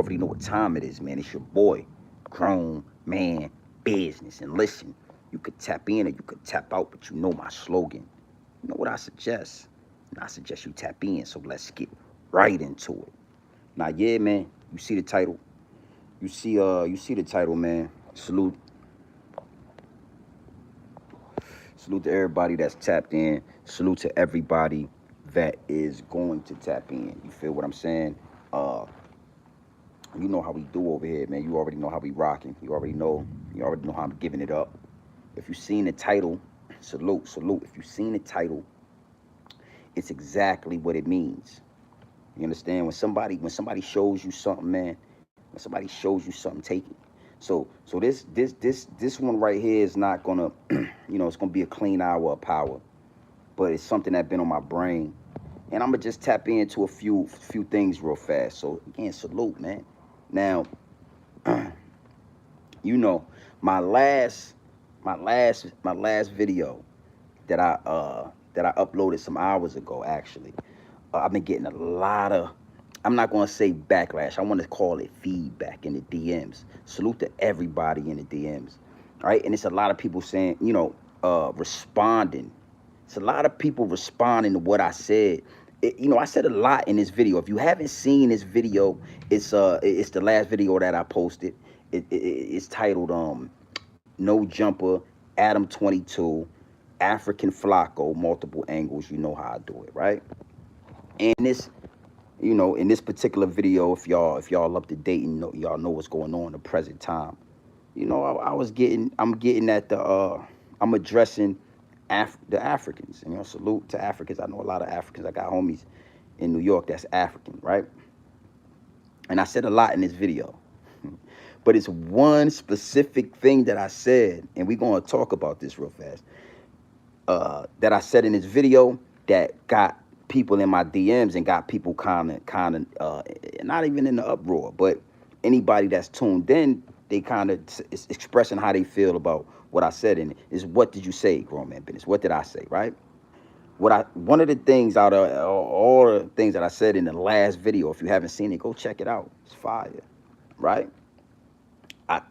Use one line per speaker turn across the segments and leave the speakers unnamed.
already know what time it is, man. It's your boy, Grown Man Business. And listen, you could tap in or you could tap out, but you know my slogan. You know what I suggest? And I suggest you tap in, so let's get right into it. Now, yeah, man, you see the title. You see the title, man. Salute to everybody that's tapped in. Salute to everybody that is going to tap in. You feel what I'm saying? Uh, you know how we do over here, man. You already know how we rocking. You already know. You already know how I'm giving it up. If you've seen the title, salute, salute. If you've seen the title, it's exactly what it means. You understand? When somebody shows you something, man. When somebody shows you something, take it. So this one right here is not gonna, it's gonna be a clean hour of power, but it's something that's been on my brain, and I'm gonna just tap into a few things real fast. So again, salute, man. Now, you know, my last my last video that I uploaded some hours ago, actually, I've been getting a lot of, I'm not going to say backlash. I want to call it feedback in the DMs. Salute to everybody in the DMs. All right. And it's a lot of people saying, responding. It's a lot of people responding to what I said. I said a lot in this video. If you haven't seen this video, it's the last video that I posted. It's titled No Jumper, Adam 22, African Flacco, multiple angles. You know how I do it, right? And in this particular video, if y'all up to date and y'all know what's going on in the present time, I'm getting at I'm addressing the Africans, and salute to Africans. I know a lot of Africans. I got homies in New York that's African, right? And I said a lot in this video, but it's one specific thing that I said, and we're gonna talk about this real fast. That I said in this video that got people in my DMs and got people kind of not even in the uproar, but anybody that's tuned in, they kind of expressing how they feel about what I said in it. Is, what did you say, Grown Man Business? What did I say, right? One of the things out of all the things that I said in the last video, if you haven't seen it, go check it out. It's fire, right? I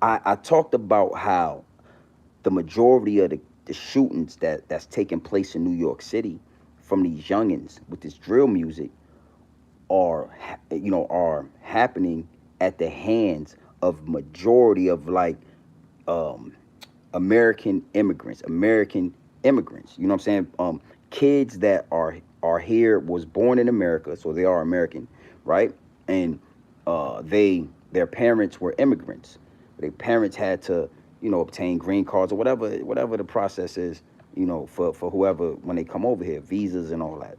I talked about how the majority of the shootings that's taking place in New York City from these youngins with this drill music are happening at the hands of majority of like um, American immigrants. You know what I'm saying? Kids that are here, was born in America, so they are American, right? And their parents were immigrants. Their parents had to, obtain green cards or whatever the process is, for whoever when they come over here, visas and all that.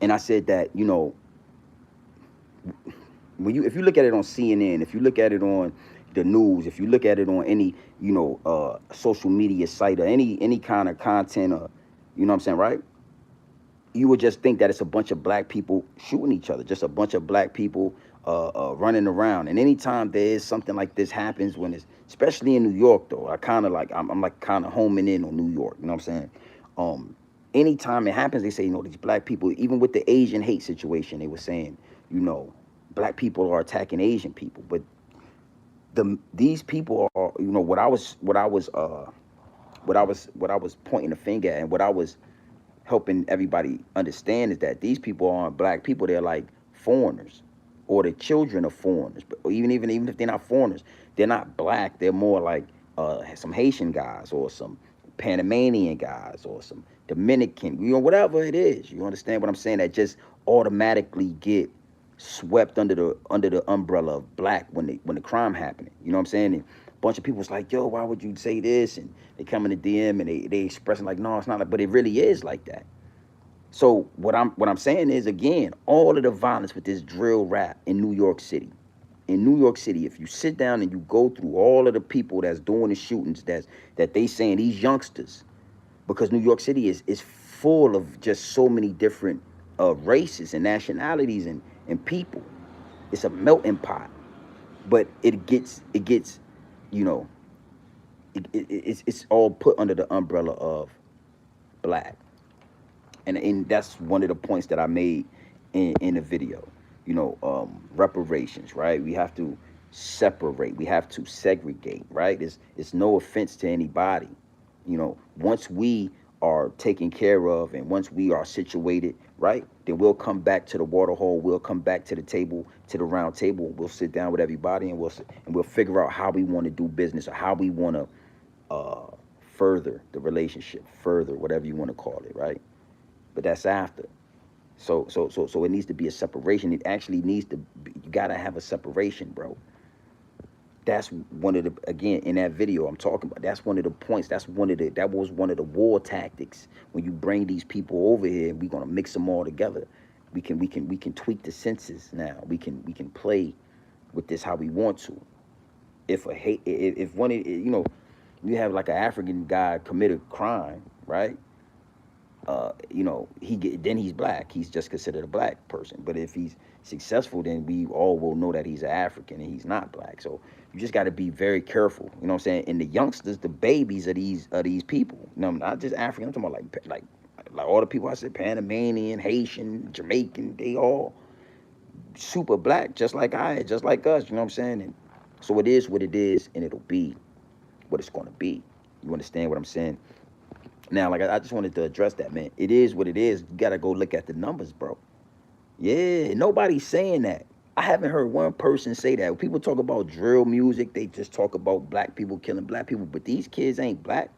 And I said that, if you look at it on CNN, if you look at it on the news, if you look at it on any social media site or any kind of content, or you know what I'm saying, right? You would just think that it's a bunch of black people shooting each other, just a bunch of black people running around. And anytime there is something like this happens, when it's especially in New York, though, I'm like kind of homing in on New York. You know what I'm saying? Anytime it happens, they say, these black people, even with the Asian hate situation, they were saying, black people are attacking Asian people, but these people are, what I was pointing the finger at, and what I was helping everybody understand, is that these people aren't black people. They're like foreigners, or the children of foreigners. But even if they're not foreigners, they're not black. They're more like some Haitian guys, or some Panamanian guys, or some Dominican, whatever it is. You understand what I'm saying? That just automatically get swept under the umbrella of black when the crime happening. You know what I'm saying? And a bunch of people was like, yo, why would you say this? And they come in the DM and they expressing like, no, it's not like, but it really is like that. So what I'm saying is, again, all of the violence with this drill rap in New York City. In New York City, if you sit down and you go through all of the people that's doing the shootings, that they saying, these youngsters, because New York City is full of just so many different races and nationalities and people. It's a melting pot, but it gets, you know, it's all put under the umbrella of black, and that's one of the points that I made in the video. reparations, right? We have to separate. We have to segregate, right? It's no offense to anybody. Once we are taken care of and once we are situated, right, then we'll come back to the water hole. We'll come back to the table, to the round table. We'll sit down with everybody and we'll figure out how we want to do business or how we want to uh, further the relationship, further whatever you want to call it, right? But that's after. So it needs to be a separation. It actually needs to be, you gotta have a separation, bro. That's one of the, again, in that video I'm talking about, that's one of the points. That was one of the war tactics. When you bring these people over here, we're gonna mix them all together. We can tweak the senses now. We can play with this how we want to. If one of, you have like an African guy commit a crime, right? Then he's black. He's just considered a black person. But if he's successful, then we all will know that he's an African and he's not black. So you just got to be very careful. You know what I'm saying? And the youngsters, the babies of these people. Not just African. I'm talking about like all the people I said, Panamanian, Haitian, Jamaican. They all super black, just like just like us. You know what I'm saying? And so it is what it is, and it'll be what it's going to be. You understand what I'm saying? Now, like I just wanted to address that, man. It is what it is. You gotta go look at the numbers, bro. Yeah, nobody's saying that. I haven't heard one person say that. When people talk about drill music, they just talk about black people killing black people, but these kids ain't black.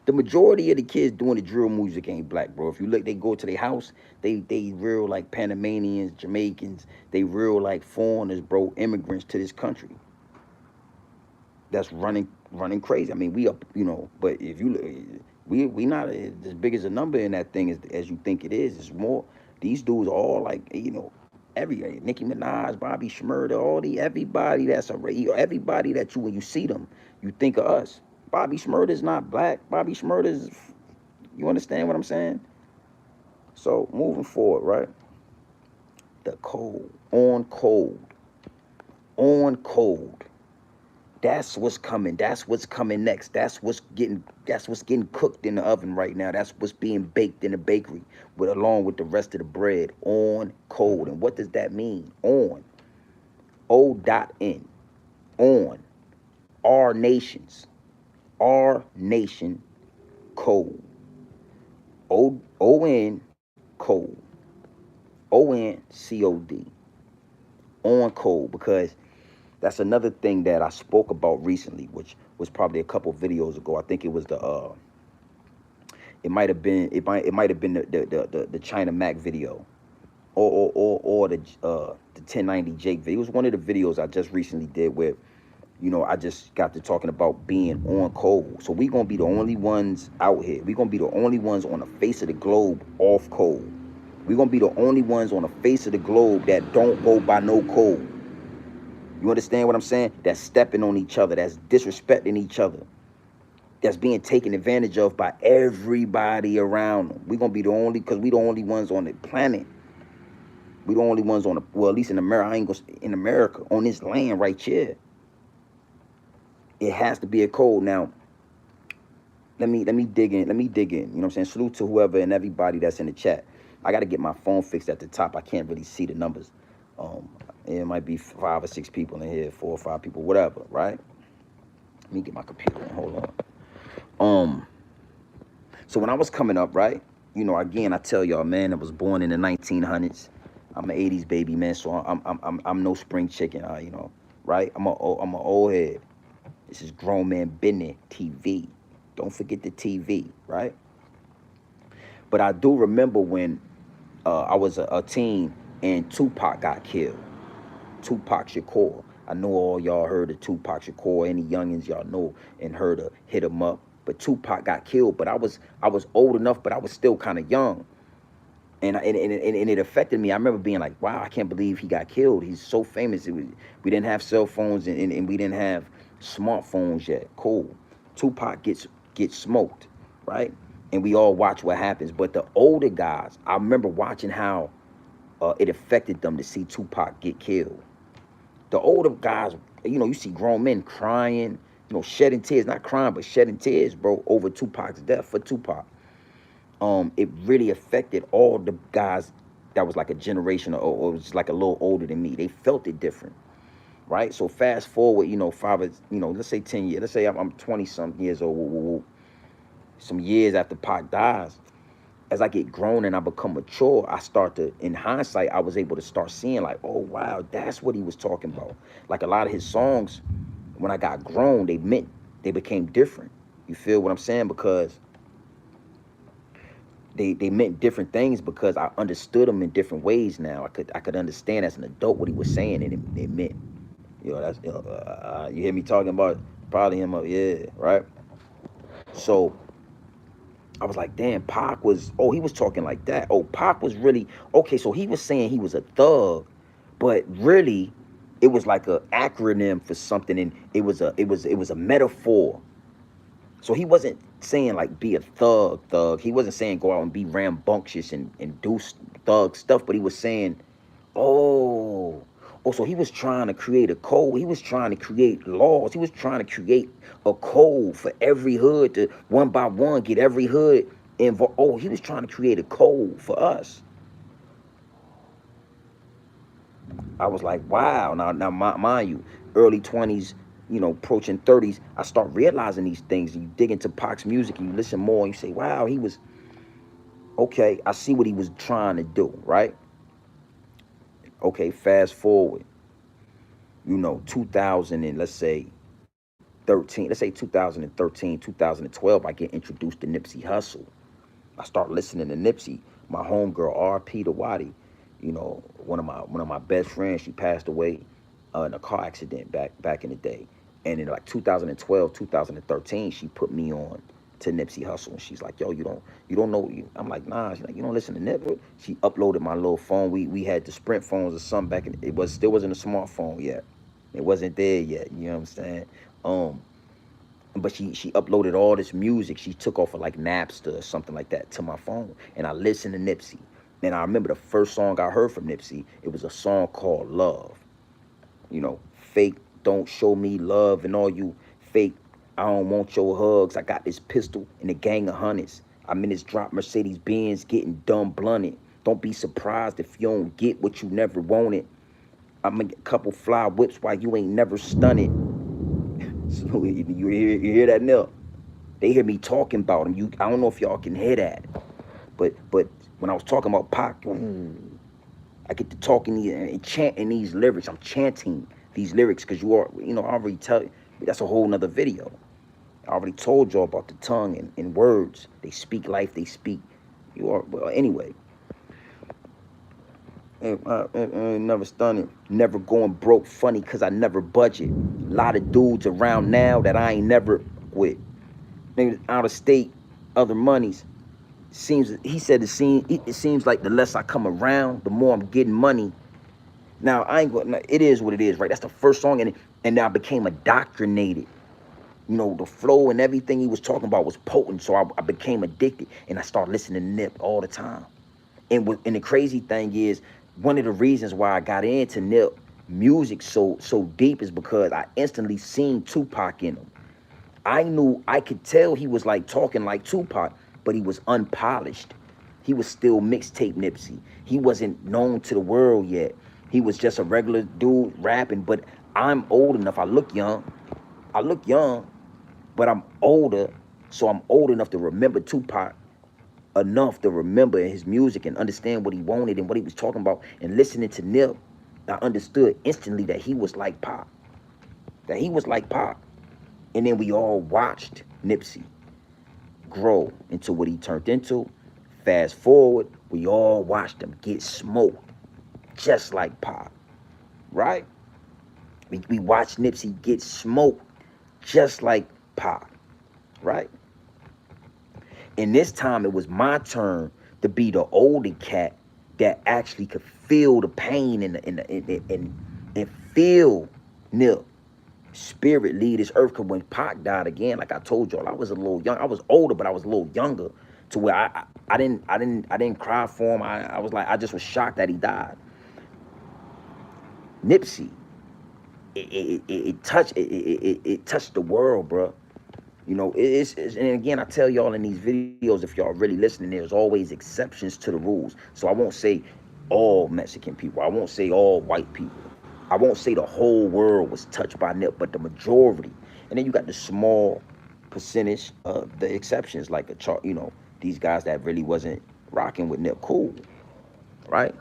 The majority of the kids doing the drill music ain't black, bro. If you look, they go to their house, they real like Panamanians, Jamaicans, they real like foreigners, bro, immigrants to this country. That's running crazy. I mean, we up, but if you look, we not as big as a number in that thing as you think it is. It's more. These dudes are all like, every Nicki Minaj, Bobby Shmurda, everybody that's everybody that when you see them, you think of us. Bobby Shmurda is not black. Bobby Shmurda is, you understand what I'm saying? So moving forward, right? The cold, on cold, on cold. That's what's coming. That's what's coming next. That's what's getting cooked in the oven right now. That's what's being baked in the bakery along with the rest of the bread on cold. And what does that mean? On. O.N. On. Our nations. Our nation cold. O-N cold. O-N-C-O-D. On cold, because that's another thing that I spoke about recently, which was probably a couple videos ago. I think it was it might have been the China Mac video, or the 1090 Jake video. It was one of the videos I just recently did where, I just got to talking about being on cold. So we gonna be the only ones out here. We gonna be the only ones on the face of the globe off cold. We gonna be the only ones on the face of the globe that don't go by no code. You understand what I'm saying? That's stepping on each other. That's disrespecting each other. That's being taken advantage of by everybody around them. We're going to be the only, because we the only ones on the planet. We the only ones on the, well, at least in America, I ain't gonna, in America, on this land right here. It has to be a code. Now, let me dig in. Let me dig in. You know what I'm saying? Salute to whoever and everybody that's in the chat. I got to get my phone fixed at the top. I can't really see the numbers. It might be 5 or 6 people in here, 4 or 5 people, whatever, right? Let me get my computer. Hold on. So when I was coming up, right? Again, I tell y'all, man, I was born in the 1900s. I'm an 80s baby, man. So I'm no spring chicken, right? I'm a old head. This is Grown Man Business TV. Don't forget the TV, right? But I do remember when I was a teen and Tupac got killed. Tupac Shakur. I know all y'all heard of Tupac Shakur. Any youngins y'all know and heard of Hit 'Em Up. But Tupac got killed. But I was old enough, but I was still kind of young. And it affected me. I remember being like, wow, I can't believe he got killed. He's so famous. We didn't have cell phones and we didn't have smartphones yet. Cool. Tupac gets smoked, right? And we all watch what happens. But the older guys, I remember watching how it affected them to see Tupac get killed. The older guys, you see grown men crying, shedding tears, not crying, but shedding tears, bro, over Tupac's death, for Tupac. It really affected all the guys that was like a generation or was like a little older than me. They felt it different, right? So fast forward, you know, let's say 10 years. Let's say I'm 20 something years old. Some years after Pac dies, as I get grown and I become mature, I start to, in hindsight, I was able to start seeing like, oh wow, that's what he was talking about. Like a lot of his songs, when I got grown, they became different. You feel what I'm saying? Because they meant different things because I understood them in different ways now. I could understand as an adult what he was saying, and it meant, that's you hear me talking about probably him up, yeah, right. So I was like, damn, Pac was, oh, he was talking like that. Oh, Pac was really, okay, so he was saying he was a thug, but really it was like a acronym for something, and it was a metaphor. So he wasn't saying like be a thug. He wasn't saying go out and be rambunctious and do thug stuff, but he was saying, oh, so he was trying to create a code. He was trying to create laws. He was trying to create a code for every hood to one by one get every hood involved. Oh, he was trying to create a code for us. I was like, wow. Now, mind you, early 20s, approaching 30s, I start realizing these things. And you dig into Pac's music and you listen more and you say, wow, he was, okay, I see what he was trying to do, right? Okay, fast forward, 2000 and let's say 13, let's say 2013, 2012, I get introduced to Nipsey Hussle. I start listening to Nipsey. My homegirl, R.P. the Waddy, one of my best friends, she passed away in a car accident back in the day. And in like 2012, 2013, she put me on to Nipsey Hussle. And she's like, yo, you don't know. I'm like, nah. She's like, you don't listen to Nip. She uploaded my little phone. We had the Sprint phones or something back in. Still wasn't a smartphone yet. It wasn't there yet. You know what I'm saying? Um, but she uploaded all this music. She took off of like Napster or something like that to my phone, and I listened to Nipsey. And I remember the first song I heard from Nipsey. It was a song called Love. Fake don't show me love, and all you fake, I don't want your hugs. I got this pistol and a gang of hundreds. I'm in this drop Mercedes Benz getting dumb blunted. Don't be surprised if you don't get what you never wanted. I'm a couple fly whips while you ain't never stunted. So you hear that, Nil? They hear me talking about him. I don't know if y'all can hear that, but when I was talking about Pac, I get to talking and chanting these lyrics. I'm chanting these lyrics because I already tell you. That's a whole nother video. I already told y'all about the tongue and words. They speak life. They speak. Well, anyway. Never stunning, never going broke. Funny, cause I never budget. A lot of dudes around now that I ain't never with. Niggas out of state, other monies. He said it seems like the less I come around, the more I'm getting money. Now I ain't going. It is what it is, right? That's the first song, and now I became indoctrinated. The flow and everything he was talking about was potent, so I became addicted, and I started listening to Nip all the time. And the crazy thing is, one of the reasons why I got into Nip music so deep is because I instantly seen Tupac in him. I could tell he was like talking like Tupac, but he was unpolished. He was still mixtape Nipsey. He wasn't known to the world yet. He was just a regular dude rapping, but I'm old enough. I look young, but I'm older, so I'm old enough to remember Tupac, enough to remember his music and understand what he wanted and what he was talking about. And listening to Nip, I understood instantly that he was like Pac. And then we all watched Nipsey grow into what he turned into. Fast forward, we all watched him get smoked, just like Pac, right? We watched Nipsey get smoked, just like Pac, right? And this time it was my turn to be the older cat that actually could feel the pain and feel Nip spirit leave this earth. Cause when Pac died again, like I told y'all, I was a little young. I was older, but I was a little younger, to where I didn't cry for him. I was like, I just was shocked that he died. Nipsey, it touched the world, bro. And again, I tell y'all in these videos, if y'all really listening, there's always exceptions to the rules. So I won't say all Mexican people. I won't say all white people. I won't say the whole world was touched by Nip, but the majority. And then you got the small percentage of the exceptions, like these guys that really wasn't rocking with Nip. Cool, right?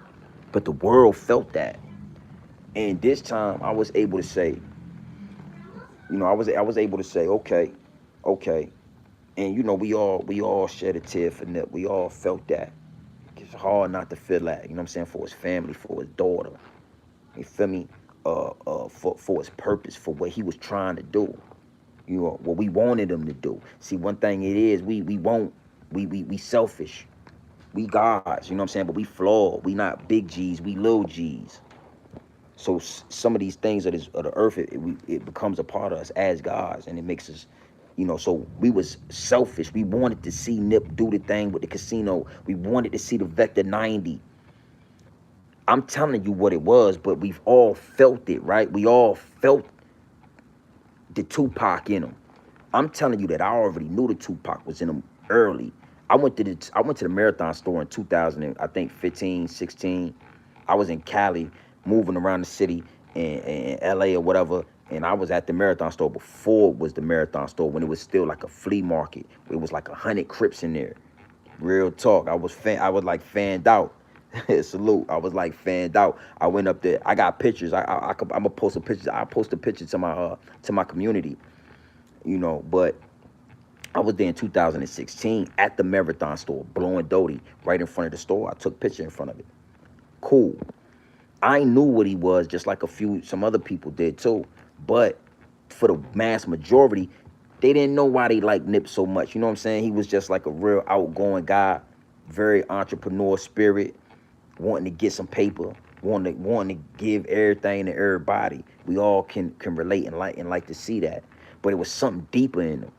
But the world felt that. And this time I was able to say, I was able to say, okay, okay. And we all shed a tear for Nip. We all felt that. It's hard not to feel that, you know what I'm saying, for his family, for his daughter. You feel me? For his purpose, for what he was trying to do. What we wanted him to do. See, one thing it is, we selfish. We gods, you know what I'm saying? But we flawed. We not big G's, we little G's. So some of these things of the earth, it becomes a part of us as gods, and it makes us, so we was selfish. We wanted to see Nip do the thing with the casino. We wanted to see the Vector 90. I'm telling you what it was, but we've all felt it, right? We all felt the Tupac in him. I'm telling you that I already knew the Tupac was in him early. I went to the Marathon store in 2000, I think 15, 16. I was in Cali, moving around the city in LA or whatever, and I was at the Marathon store before it was the Marathon store, when it was still like a flea market. It was like 100 Crips in there. Real talk. I was like fanned out. Salute. I was like fanned out. I went up there. I got pictures. I'm gonna post a picture. I post a picture to my community. But I was there in 2016 at the Marathon store, blowing Doty right in front of the store. I took a picture in front of it. Cool. I knew what he was, just like some other people did too. But for the mass majority, they didn't know why they liked Nip so much. You know what I'm saying? He was just like a real outgoing guy, very entrepreneur spirit, wanting to get some paper, wanting to give everything to everybody. We all can relate and like to see that. But it was something deeper in him.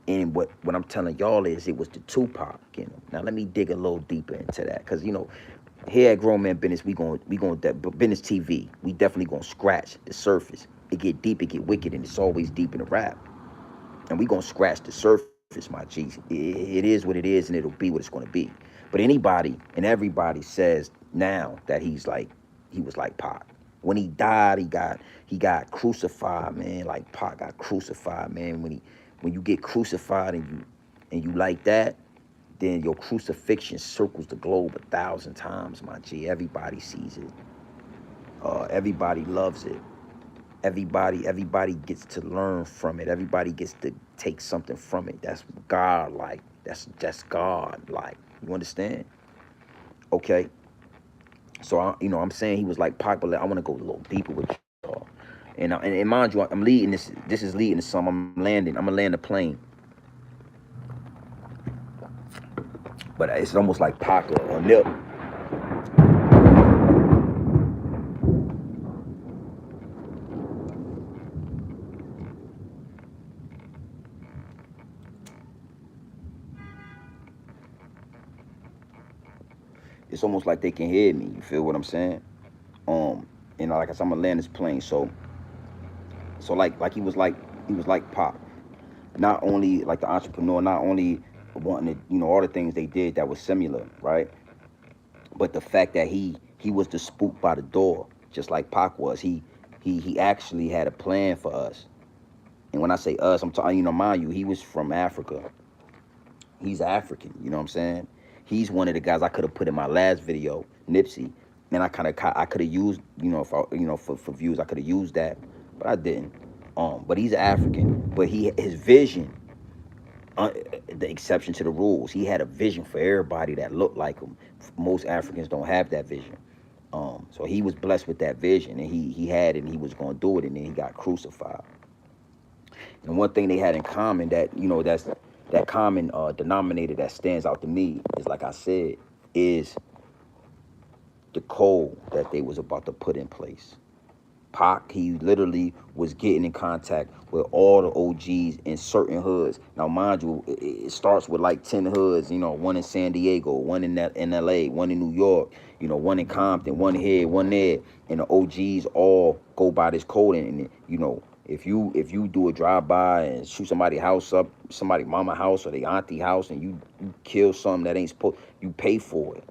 And what I'm telling y'all is, it was the Tupac in him. Now let me dig a little deeper into that, because here at Grown Man Business, we going Business TV. We definitely gonna scratch the surface. It get deep, it get wicked, and it's always deep in the rap. And we gonna scratch the surface, my G's. It is what it is, and it'll be what it's gonna be. But anybody and everybody says now that he was like Pac. When he died, he got crucified, man. Like Pac got crucified, man. When you get crucified and you like that, then your crucifixion circles the globe 1,000 times, my G. Everybody sees it. Everybody loves it. Everybody gets to learn from it. Everybody gets to take something from it. That's God like. That's God like. You understand? Okay. So I'm saying he was like Pac, but I want to go a little deeper with y'all. And mind you, I'm leading this. This is leading to some. I'm gonna land the plane. But it's almost like Pac or Nip. It's almost like they can hear me. You feel what I'm saying? Like I said, I'm gonna land this plane. So like he was like Pac. Not only like the entrepreneur, not only wanting to, all the things they did that was similar, right? But the fact that he was the spook by the door, just like Pac was. He actually had a plan for us. And when I say us, I'm talking, mind you, he was from Africa. He's African, you know what I'm saying? He's one of the guys I could have put in my last video, Nipsey. And I could have used, if for views, I could have used that, but I didn't. But he's African, but his vision, the exception to the rules. He had a vision for everybody that looked like him. Most Africans don't have that vision. So he was blessed with that vision, and he had it, and he was going to do it, and then he got crucified. And one thing they had in common that's that common denominator that stands out to me is, like I said, is the code that they was about to put in place. Pac, he literally was getting in contact with all the OGs in certain hoods. Now, mind you, it starts with like 10 hoods, one in San Diego, one in LA, one in New York, one in Compton, one here, one there. And the OGs all go by this code. And if you do a drive-by and shoot somebody's house up, somebody mama house or their auntie house, and you kill something that ain't supposed, you pay for it.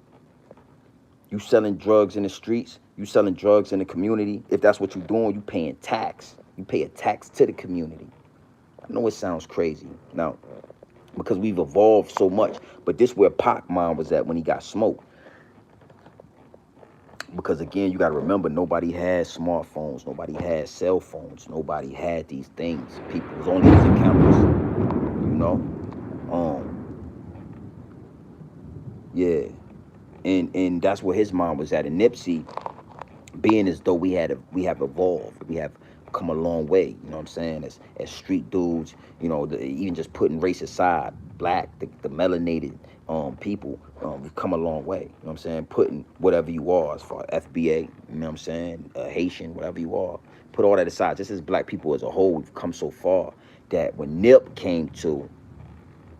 You selling drugs in the streets, you selling drugs in the community. If that's what you're doing, you paying tax. You pay a tax to the community. I know it sounds crazy now because we've evolved so much, but this where Pac mind was at when he got smoked. Because again, you got to remember, nobody had smartphones, nobody had cell phones, nobody had these things. People was only using cameras, you know. Yeah, and that's where his mind was at. And Nipsey, being as though we have evolved, we have come a long way. You know what I'm saying? As street dudes, you know, even just putting race aside, black, the melanated people, we've come a long way. You know what I'm saying? Putting whatever you are, as far as FBA, you know what I'm saying, Haitian, whatever you are, put all that aside. Just as black people as a whole, we've come so far that when Nip came to,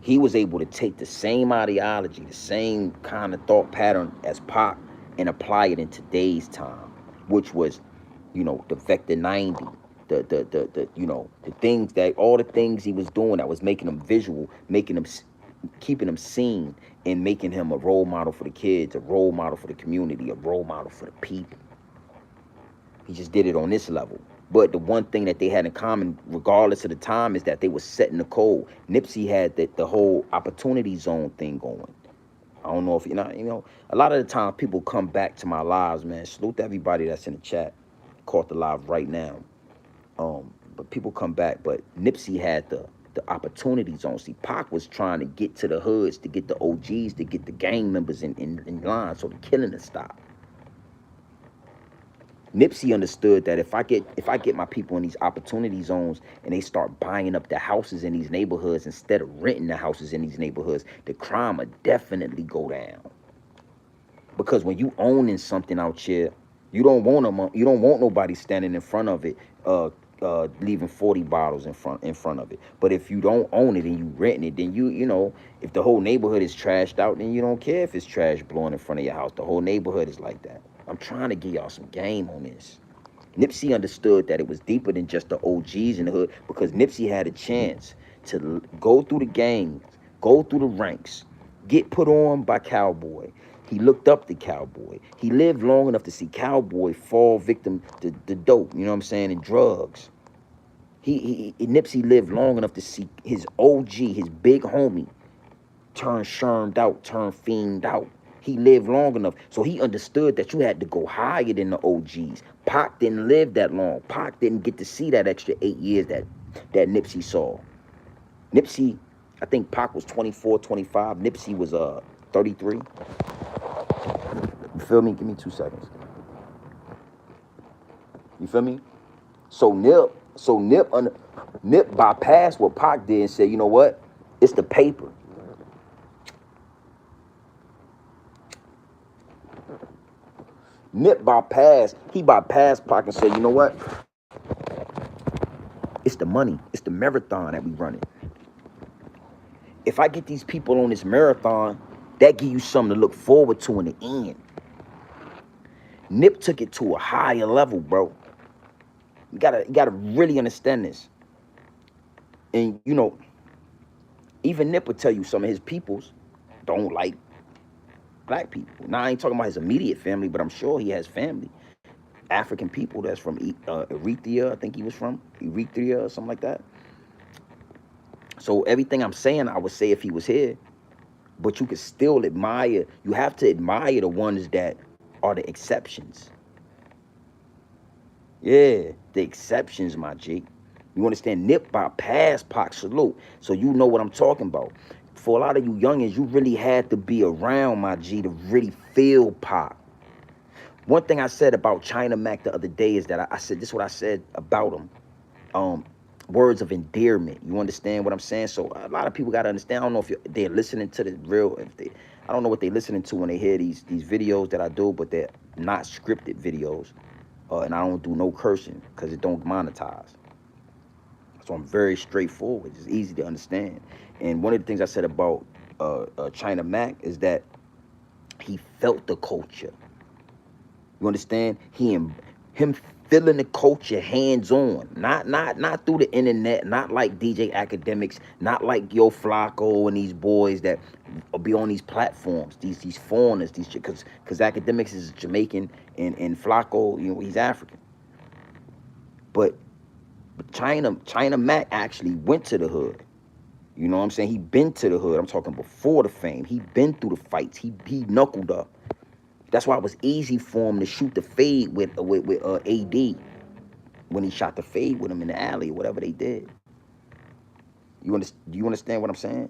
he was able to take the same ideology, the same kind of thought pattern as Pac, and apply it in today's time, which was, you know, the Vector 90, the you know, the things that, all the things he was doing that was making him visual, making him, keeping him seen, and making him a role model for the kids, a role model for the community, a role model for the people. He just did it on this level. But the one thing that they had in common, regardless of the time, is that they were setting the code. Nipsey had the whole opportunity zone thing going. I don't know if you know, a lot of the time people come back to my lives, man. Salute to everybody that's in the chat, caught the live right now. But people come back. But Nipsey had the opportunity zone. See, Pac was trying to get to the hoods, to get the OGs, to get the gang members in line, so the killing to stop. Nipsey understood that if I get my people in these opportunity zones and they start buying up the houses in these neighborhoods instead of renting the houses in these neighborhoods, the crime would definitely go down. Because when you owning something out here, you don't want nobody standing in front of it, leaving 40 bottles in front of it. But if you don't own it and you renting it, then you know, if the whole neighborhood is trashed out, then you don't care if it's trash blowing in front of your house. The whole neighborhood is like that. I'm trying to give y'all some game on this. Nipsey understood that it was deeper than just the OGs in the hood, because Nipsey had a chance to go through the gangs, go through the ranks, get put on by Cowboy. He looked up to Cowboy. He lived long enough to see Cowboy fall victim to the dope, you know what I'm saying, and drugs. Nipsey lived long enough to see his OG, his big homie, turn shermed out, turn fiend out. He lived long enough, so he understood that you had to go higher than the OGs. Pac didn't live that long. Pac didn't get to see that extra 8 years that Nipsey saw. Nipsey, I think Pac was 24, 25. Nipsey was 33. You feel me? Give me 2 seconds. You feel me? So Nip bypassed what Pac did and said, you know what? It's the paper. Nip bypassed Pac and said, you know what? It's the money. It's the marathon that we running. If I get these people on this marathon, that give you something to look forward to in the end. Nip took it to a higher level, bro. You gotta really understand this. And you know, even Nip would tell you some of his peoples don't like black people. Now I ain't talking about his immediate family, but I'm sure he has family. African people that's from Eritrea, I think he was from Eritrea or something like that. So everything I'm saying, I would say if he was here, but you could still admire, you have to admire the ones that are the exceptions. Yeah, the exceptions, my G. You understand? Nip bypassed Pac, salute. So you know what I'm talking about. For a lot of you youngins, you really had to be around, my G, to really feel Pac. One thing I said about China Mac the other day is that I said, this is what I said about him. Words of endearment. You understand what I'm saying? So a lot of people got to understand. I don't know if they're listening to the real, I don't know what they're listening to when they hear these videos that I do, but they're not scripted videos. And I don't do no cursing because it don't monetize. So I'm very straightforward. It's easy to understand. And one of the things I said about China Mac is that he felt the culture. You understand? him feeling the culture hands on, not through the internet, not like DJ Academics, not like Yo Flacco and these boys that be on these platforms, these foreigners, these because Academics is Jamaican and Flacco, you know, he's African. But China Mac actually went to the hood. You know what I'm saying? He been to the hood. I'm talking before the fame. He been through the fights. He knuckled up. That's why it was easy for him to shoot the fade with AD when he shot the fade with him in the alley, whatever they did. Do you understand what I'm saying?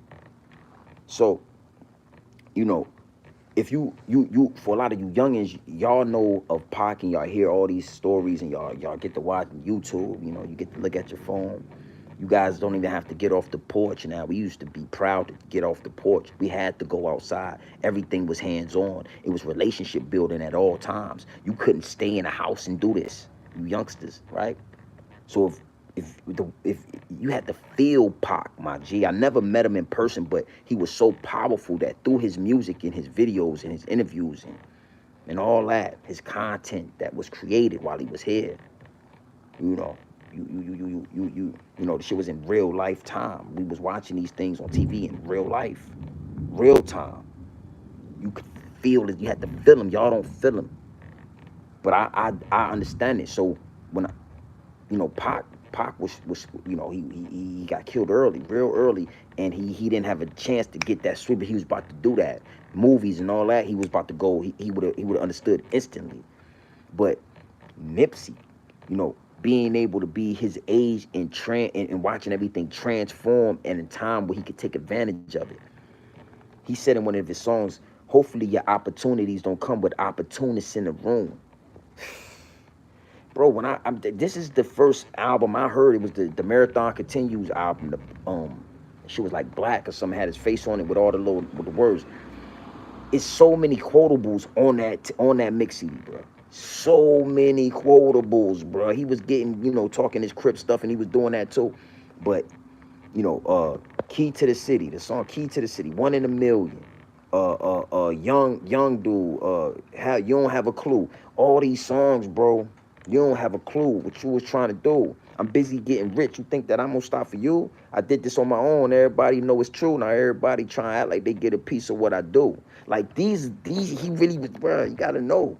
So, you know, if you for a lot of you youngins, y'all know of Pac and y'all hear all these stories and y'all get to watch YouTube. You know, you get to look at your phone. You guys don't even have to get off the porch now. We used to be proud to get off the porch. We had to go outside. Everything was hands-on. It was relationship building at all times. You couldn't stay in a house and do this, you youngsters, right? So if you had to feel Pac, my G. I never met him in person, but he was so powerful that through his music and his videos and his interviews and all that, his content that was created while he was here, you know, you know, the shit was in real life time. We was watching these things on TV in real life, real time. You could feel it. You had to feel them. Y'all don't feel them, but I understand it. So when you know, Pac was you know, he got killed early, real early, and he didn't have a chance to get that sweep, but he was about to do that. Movies and all that, he was about to go. He would have understood instantly. But Nipsey, you know, being able to be his age and watching everything transform in a time where he could take advantage of it. He said in one of his songs, hopefully your opportunities don't come with opportunists in the room. Bro, when this is the first album I heard. It was the Marathon Continues album. She was like black or something, had his face on it with all the little with the words. It's so many quotables on that mix CD, bro. So many quotables, bro. He was getting, you know, talking his Crip stuff, and he was doing that too. But you know, Key to the City, the song Key to the City, 1 in a Million. Young dude, you don't have a clue. All these songs, bro. You don't have a clue what you was trying to do. I'm busy getting rich. You think that I'm gonna stop for you? I did this on my own. Everybody know it's true. Now everybody trying to act like they get a piece of what I do. Like these, he really was, bro. You gotta know.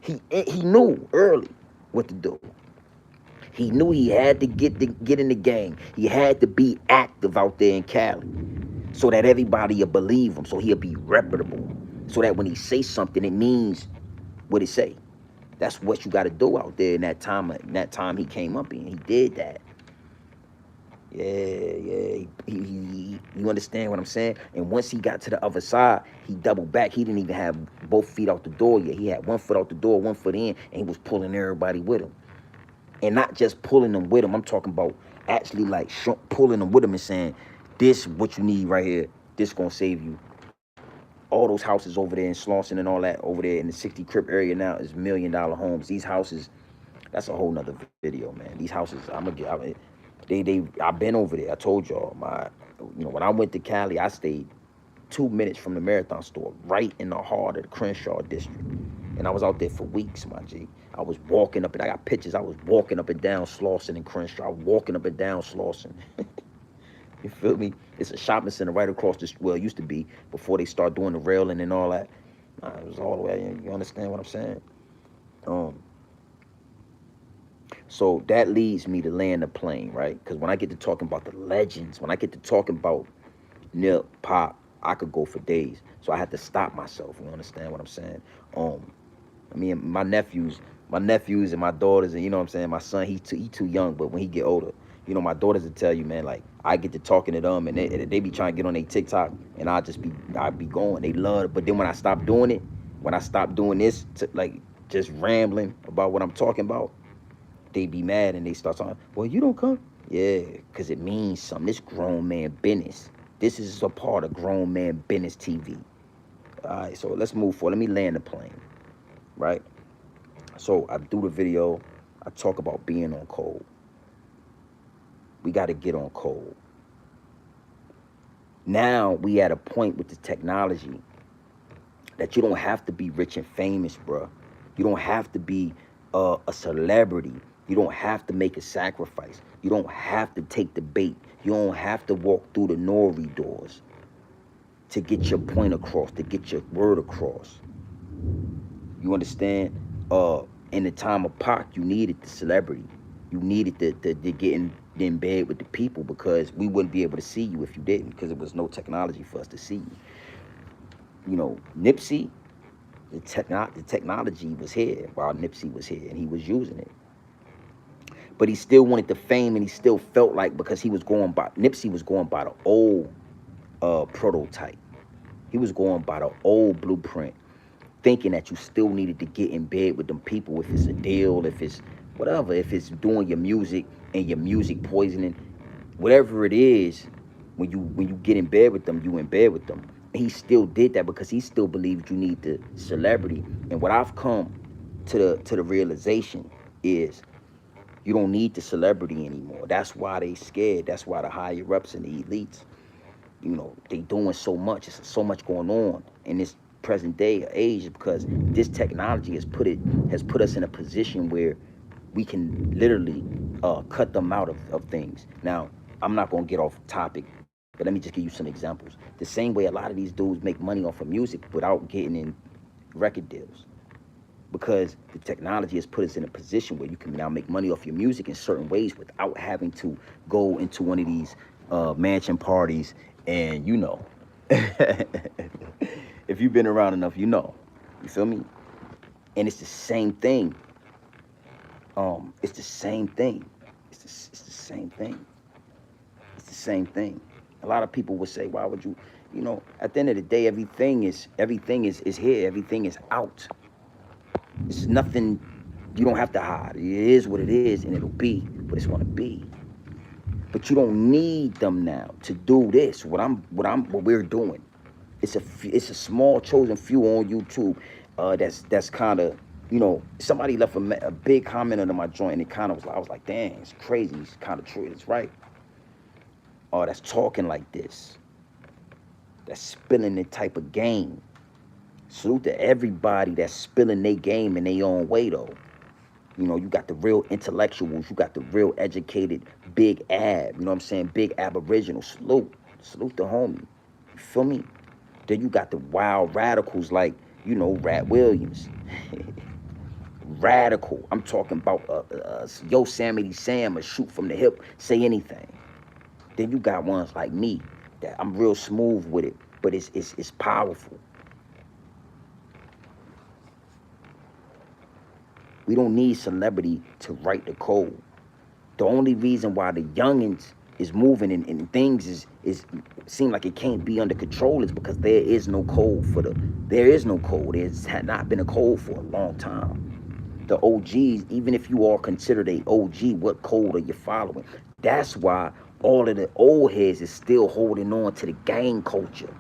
He knew early what to do. He knew he had to get in the game. He had to be active out there in Cali, so that everybody will believe him. So he'll be reputable. So that when he say something, it means what it say. That's what you got to do out there in that time. He came up in, he did that. Yeah. You understand what I'm saying? And once he got to the other side, he doubled back. He didn't even have both feet out the door yet. He had 1 foot out the door, 1 foot in, and he was pulling everybody with him. And not just pulling them with him. I'm talking about actually like pulling them with him and saying, "This what you need right here. This gonna save you." All those houses over there in Slauson and all that over there in the 60 Crip area now is $1 million homes. These houses, that's a whole nother video, man. These houses, I've been over there. I told y'all, you know, when I went to Cali, I stayed 2 minutes from the Marathon store, right in the heart of the Crenshaw district. And I was out there for weeks, my G. I was walking up, and I got pictures. I was walking up and down Slauson and Crenshaw, walking up and down Slauson. You feel me? It's a shopping center right across the street. Well, it used to be before they start doing the railing and all that. It was all the way. You understand what I'm saying? So that leads me to land the plane, right? Because when I get to talking about the legends, when I get to talking about Nip, Pop, I could go for days. So I had to stop myself. You understand what I'm saying? I mean, my nephews and my daughters, and you know what I'm saying, my son, he too young, but when he get older, you know, my daughters will tell you, man, like, I get to talking to them, and they be trying to get on their TikTok, and I be going. They love it. But then when I stop doing it, when I stop doing this, like, just rambling about what I'm talking about, they be mad, and they start talking, well, you don't come? Yeah, because it means something. This grown man business. This is a part of grown man business TV. All right, so let's move forward. Let me land the plane, right? So I do the video. I talk about being on cold. We got to get on cold. Now we at a point with the technology that you don't have to be rich and famous, bro. You don't have to be a celebrity. You don't have to make a sacrifice. You don't have to take the bait. You don't have to walk through the nori doors to get your point across, to get your word across. You understand? In the time of Pac, you needed the celebrity. You needed to get in bed with the people, because we wouldn't be able to see you if you didn't, because there was no technology for us to see you. You know, Nipsey, the technology was here while Nipsey was here, and he was using it. But he still wanted the fame, and he still felt like, because Nipsey was going by the old prototype. He was going by the old blueprint, thinking that you still needed to get in bed with them people, if it's a deal, if it's whatever, if it's doing your music and your music poisoning, whatever it is. When you get in bed with them, you in bed with them. He still did that because he still believed you need the celebrity. And what I've come to the realization is, you don't need the celebrity anymore. That's why they scared. That's why the higher ups and the elites, they doing so much. It's so much going on in this present day age, because this technology has put us in a position where we can literally cut them out of things. Now, I'm not gonna get off topic, but let me just give you some examples. The same way a lot of these dudes make money off of music without getting in record deals, because the technology has put us in a position where you can now make money off your music in certain ways without having to go into one of these mansion parties. And if you've been around enough, you feel me? And it's the same thing. It's the same thing. It's the same thing. It's the same thing. A lot of people would say, why would you, at the end of the day, everything is here. Everything is out. It's nothing you don't have to hide. It is what it is, and it'll be what it's gonna be. But you don't need them now to do this. What we're doing. It's a small chosen few on YouTube. That's kind of, somebody left a big comment under my joint, and it kind of I was like, dang, it's crazy. It's kind of true. It's right. That's talking like this. That's spilling the type of game. Salute to everybody that's spilling their game in their own way, though. You got the real intellectuals. You got the real educated big ab. You know what I'm saying? Big aboriginal. Salute the homie. You feel me? Then you got the wild radicals like, Rat Williams. Radical. I'm talking about Yosemite Sam, a shoot from the hip, say anything. Then you got ones like me that I'm real smooth with it, but it's powerful. We don't need celebrity to write the code. The only reason why the youngins is moving and things is seem like it can't be under control is because there is no code there is no code. There's had not been a code for a long time. The OGs, even if you are considered a OG, what code are you following? That's why all of the old heads is still holding on to the gang culture.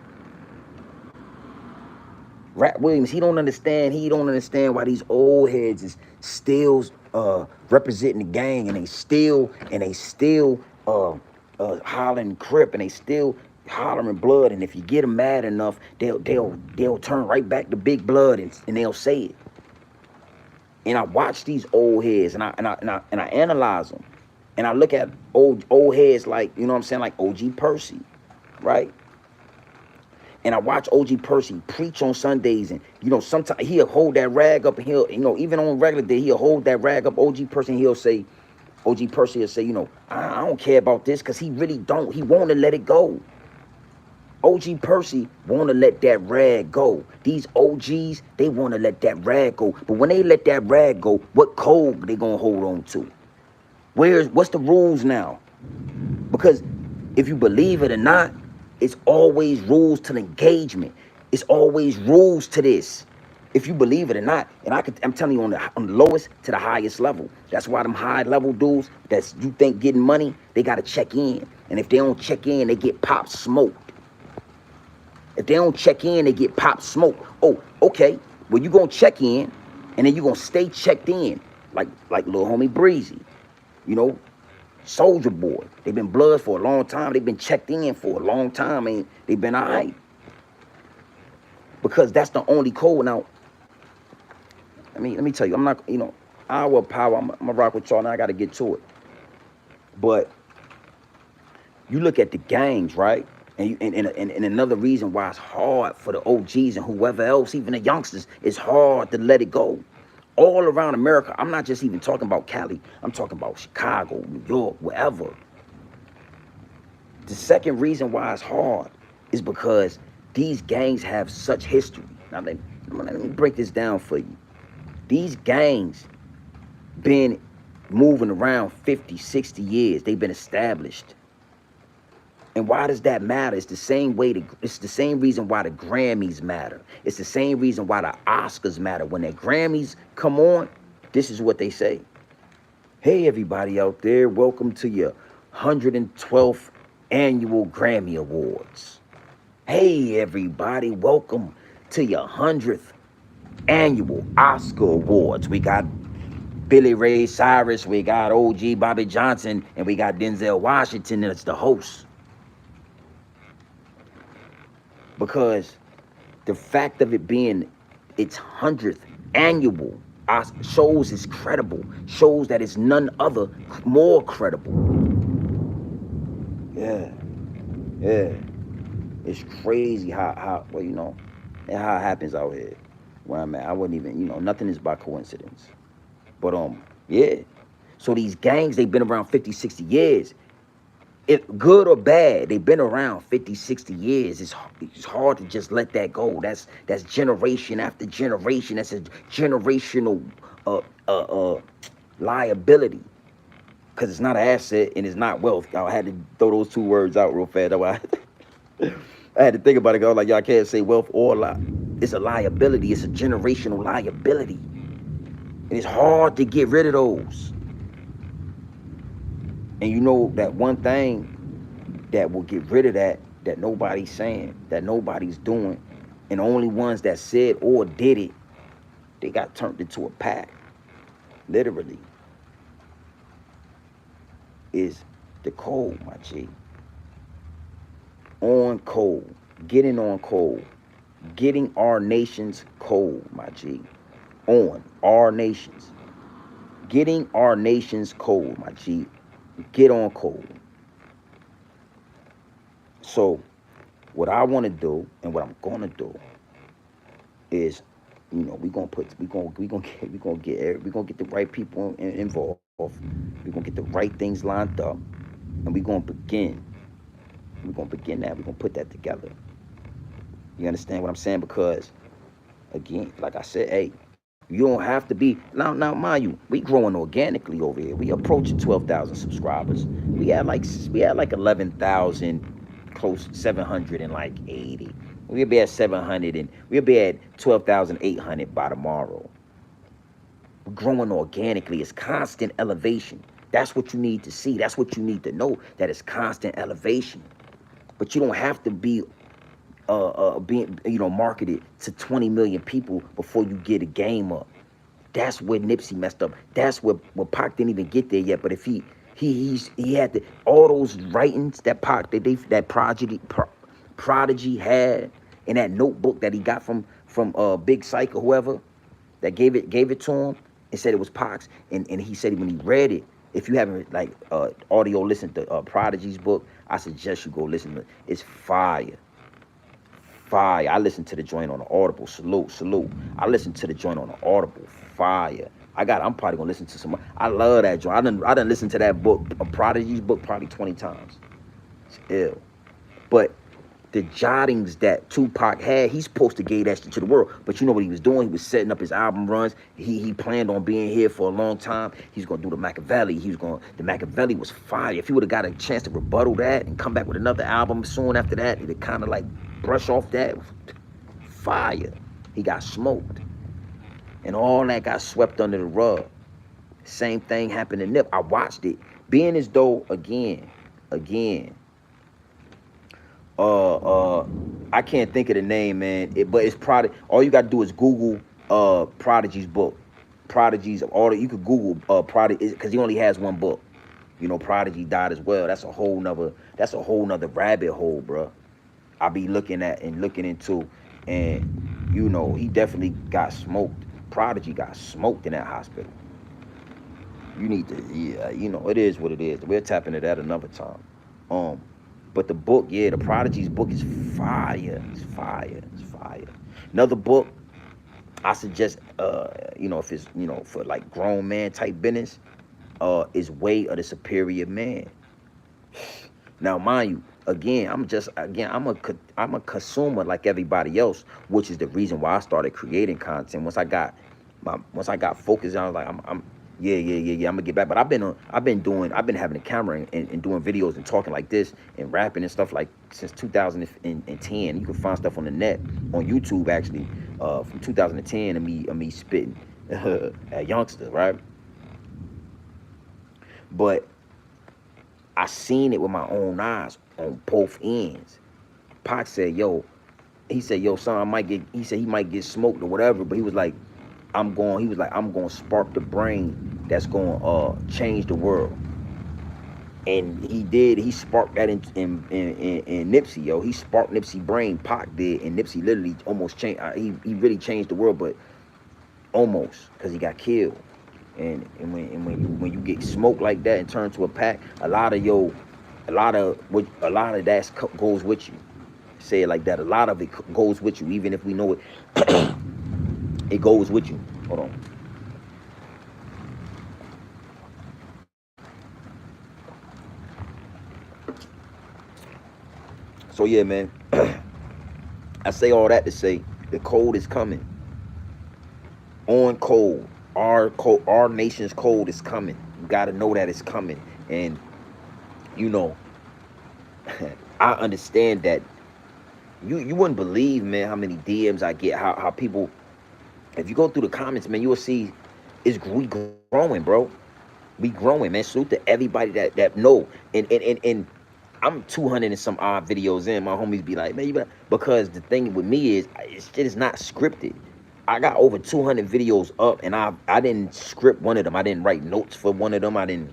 Rat Williams, he don't understand why these old heads is still representing the gang, and they still hollering Crip, and they still hollering blood. And if you get them mad enough, they'll turn right back to big blood, and they'll say it. And I watch these old heads, and I analyze them, and I look at old heads like, like OG Percy, right? And I watch OG Percy preach on Sundays, and sometimes he'll hold that rag up, and he'll, even on regular day, he'll hold that rag up. OG Percy, and OG Percy will say, I don't care about this, because he really don't. He want to let it go. OG Percy want to let that rag go. These OGs, they want to let that rag go. But when they let that rag go, what code they gonna hold on to? What's the rules now? Because if you believe it or not, it's always rules to the engagement. It's always rules to this. If you believe it or not, and I'm telling you, on the lowest to the highest level. That's why them high level dudes that you think getting money, they gotta check in. And if they don't check in, they get pop smoked. If they don't check in, they get pop smoked. Oh, okay. Well, you gonna check in, and then you gonna stay checked in, like little homie Breezy, Soldier Boy. They've been blood for a long time. They've been checked in for a long time, and they've been all right. Because that's the only code. Now, let me tell you, I'm not, Hour of Power. I'm gonna rock with y'all now. I gotta get to it. But you look at the gangs, right? And another reason why it's hard for the OGs and whoever else, even the youngsters, it's hard to let it go. All around America, I'm not just even talking about Cali. I'm talking about Chicago, New York, wherever. The second reason why it's hard is because these gangs have such history. Now, let me break this down for you. These gangs been moving around 50, 60 years. They've been established. And why does that matter? It's the same reason why the Grammys matter. It's the same reason why the Oscars matter. When the Grammys come on, this is what they say. Hey, everybody out there, welcome to your 112th annual Grammy Awards. Hey, everybody, welcome to your 100th annual Oscar Awards. We got Billy Ray Cyrus, we got OG Bobby Johnson, and we got Denzel Washington as the host. Because the fact of it being its 100th annual shows it's credible, shows that it's none other more credible. Yeah. It's crazy how well, you know, and how it happens out here where I'm at. I wouldn't even, nothing is by coincidence. But yeah. So these gangs, they've been around 50, 60 years. It good or bad, they've been around 50, 60 years. It's hard to just let that go. That's generation after generation. That's a generational liability. Because it's not an asset and it's not wealth. I had to throw those two words out real fast. I had to think about it. I was like, y'all can't say wealth or it's a liability. It's a generational liability. And it's hard to get rid of those. And you know that one thing that will get rid of that nobody's saying, that nobody's doing, and the only ones that said or did it, they got turned into a pack. Literally. Is the code, my G. On code. Getting on code. Getting our nation's code, my G. On our nation's. Getting our nation's code, my G. Get on code. So, what I want to do and what I'm gonna do is, we're gonna get the right people involved. We're gonna get the right things lined up, and we're gonna begin. We're gonna begin that. We're gonna put that together. You understand what I'm saying? Because, again, like I said, hey, you don't have to be now. Mind you, we growing organically over here. We approaching 12,000 subscribers. We had like 11,000, close 780. We'll be at 700 and we'll be at 12,800 by tomorrow. We're growing organically. It's constant elevation. That's what you need to see. That's what you need to know. That it's constant elevation. But you don't have to be being marketed to 20 million people before you get a game up. That's where Nipsey messed up. That's where Pac didn't even get there yet. But if he had all those writings that Pac that Prodigy had in that notebook that he got from Big Psych or whoever that gave it to him and said it was Pac's, and he said when he read it, if you haven't audio listened to Prodigy's book, I suggest you go listen to it. It's fire. I listened to the joint on the Audible. Salute. I listened to the joint on the Audible. Fire. I'm probably gonna listen to some. I love that joint. I done listened to that book, Prodigy's book, probably 20 times. It's ill. But the jottings that Tupac had, he's supposed to give that shit to the world. But you know what he was doing? He was setting up his album runs. He planned on being here for a long time. He's gonna do the Machiavelli. The Machiavelli was fire. If he would have got a chance to rebuttal that and come back with another album soon after that, it'd kind of brush off that. Fire. He got smoked. And all that got swept under the rug. Same thing happened to Nip. I watched it. Being as though, again, I can't think of the name, man. But it's Prodigy. All you got to do is Google Prodigy's book. You could Google Prodigy, because he only has one book. Prodigy died as well. That's a whole nother rabbit hole, bro. I be looking into, and he definitely got smoked. Prodigy got smoked in that hospital. You need to, yeah, it is what it is. We'll tap into that another time. Um, but the book, yeah, the Prodigy's book is fire. It's fire. It's fire. Another book I suggest, if it's, for like grown man type business, is Way of the Superior Man. Now, mind you, again, I'm a consumer like everybody else, which is the reason why I started creating content. Once I got focused, I was like, yeah, I'm gonna get back. But I've been having a camera and doing videos and talking like this and rapping and stuff like since 2010. You can find stuff on the net, on YouTube actually, from 2010 of me spitting at youngster, right? But I seen it with my own eyes on both ends. Pac said, yo, he said, yo, son, he said he might get smoked or whatever, but he was like, I'm going to spark the brain that's going to change the world. And he did. He sparked that in Nipsey, yo. He sparked Nipsey brain. Pac did, and Nipsey literally almost changed. He really changed the world, but almost, because he got killed. And when you get smoked like that and turn to a pack, a lot of that goes with you. Say it like that. A lot of it goes with you, even if we know it. It goes with you. Hold on. So yeah, man. I say all that to say the code is coming. On code. Our nation's code is coming. You gotta know that it's coming. And you know, I understand that you wouldn't believe, man, how many DMs I get, how people, if you go through the comments, man, you will see we growing, bro. We growing, man. Salute to everybody that know. And I'm 200 and some odd videos in. My homies be like, man, because the thing with me is, shit is not scripted. I got over 200 videos up, and I didn't script one of them. I didn't write notes for one of them. I didn't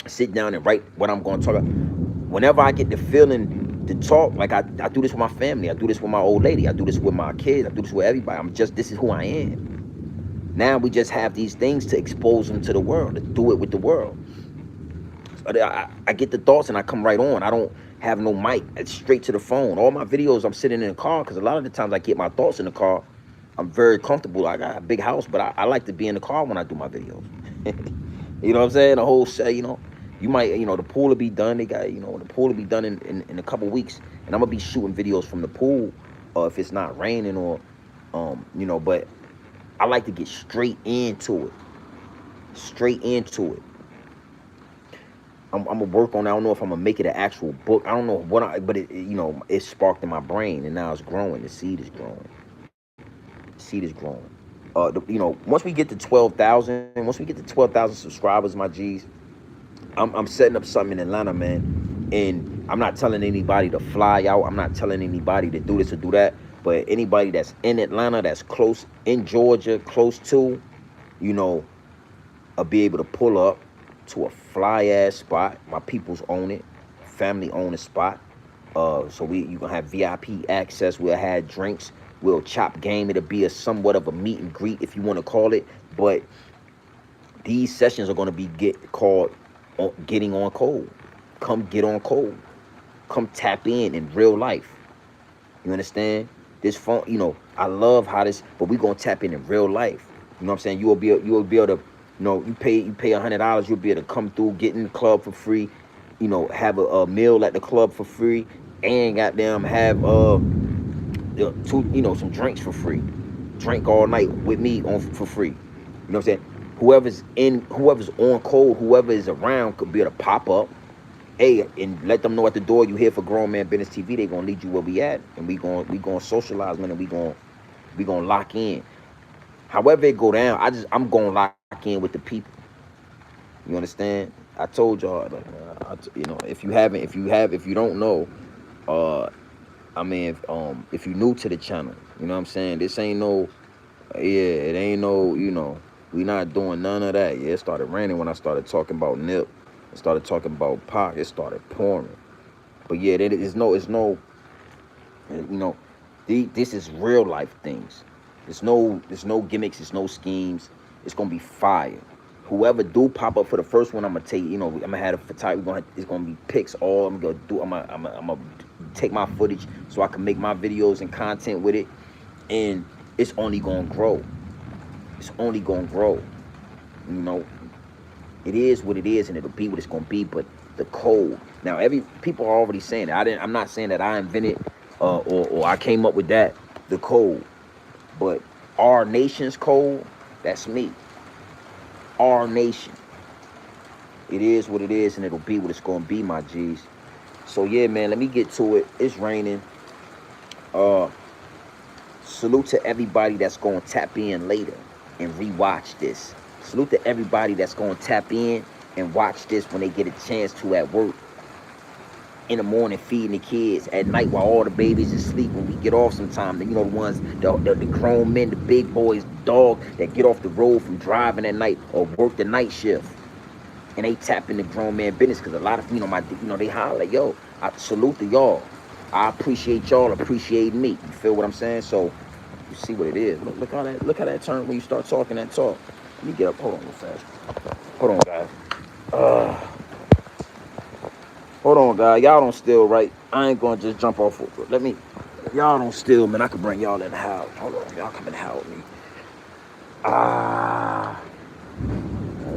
sit down and write what I'm going to talk about. Whenever I get the feeling to talk, like I do this with my family. I do this with my old lady. I do this with my kids. I do this with everybody. This is who I am. Now we just have these things to expose them to the world, to do it with the world. I get the thoughts and I come right on. I don't have no mic. It's straight to the phone. All my videos, I'm sitting in the car, because a lot of the times I get my thoughts in the car. I'm very comfortable. I got a big house, but I like to be in the car when I do my videos. You know what I'm saying? The whole set, you might, the pool will be done. They got, the pool will be done in a couple weeks, and I'm gonna be shooting videos from the pool, if it's not raining or, but I like to get straight into it. Straight into it. I'm gonna work on it. I don't know if I'm gonna make it an actual book. I don't know but it sparked in my brain, and now it's growing. The seed is growing. The seed is growing. Once we get to 12,000 subscribers, my G's, I'm setting up something in Atlanta, man. And I'm not telling anybody to fly out. I'm not telling anybody to do this or do that. But anybody that's in Atlanta, that's close, in Georgia, close to, I'll be able to pull up to a fly ass spot. My peoples own it, family own a spot. So you gonna have VIP access. We'll have drinks. We'll chop game. It'll be somewhat of a meet and greet, if you want to call it. But these sessions are gonna be called getting on code. Come get on code. Come tap in real life. You understand? This phone, I love how this, but we gonna tap in real life. You know what I'm saying? You will be able to, you pay $100, you'll be able to come through, get in the club for free, have a meal at the club for free, and goddamn have some drinks for free. Drink all night with me for free. You know what I'm saying? Whoever's on code, whoever is around could be able to pop up. Hey, and let them know at the door you here for Grown Man Business TV. They gonna lead you where we at, and we gonna socialize, man, and we gonna lock in. However it go down, I'm gonna lock in with the people. You understand? I told y'all, if you don't know, if you new to the channel, you know what I'm saying? This ain't no, it ain't no, we not doing none of that. Yeah, it started raining when I started talking about Nip. I started talking about Pac. It started pouring. But yeah, it's no, this is real life things. There's no gimmicks. There's no schemes. It's gonna be fire. whoever do pop up for the first one, I'm gonna take. You know, I'm gonna have a photography. It's gonna be pics. All I'm gonna do. I'm gonna take my footage so I can make my videos and content with it, and it's only gonna grow. It's only gonna grow. You know, it is what it is, and it'll be what it's gonna be. But the code now, people are already saying it. I'm not saying that I invented or I came up with that. The code, but our nation's code. That's me. Our nation. It is what it is, and it'll be what it's gonna be, my G's. So yeah, man, let me get to it. It's raining. Salute to everybody that's gonna tap in later and rewatch this. Salute to everybody that's gonna tap in and watch this when they get a chance to at work, in the morning feeding the kids, at night while all the babies are asleep, when we get off sometime. You know, the ones, the grown men, the big boys, dog, that get off the road from driving at night or work the night shift. And they tap into grown man business, because a lot of, they holler, yo, I salute to y'all. I appreciate y'all appreciating me. You feel what I'm saying? So you see what it is. Look how that turn when you start talking that talk. Let me get up. Hold on real fast. Hold on, guys. Hold on, guys. Y'all don't steal, right? I ain't gonna just jump off. Y'all don't steal, man. I can bring y'all in the house. Hold on, y'all come in the house with me.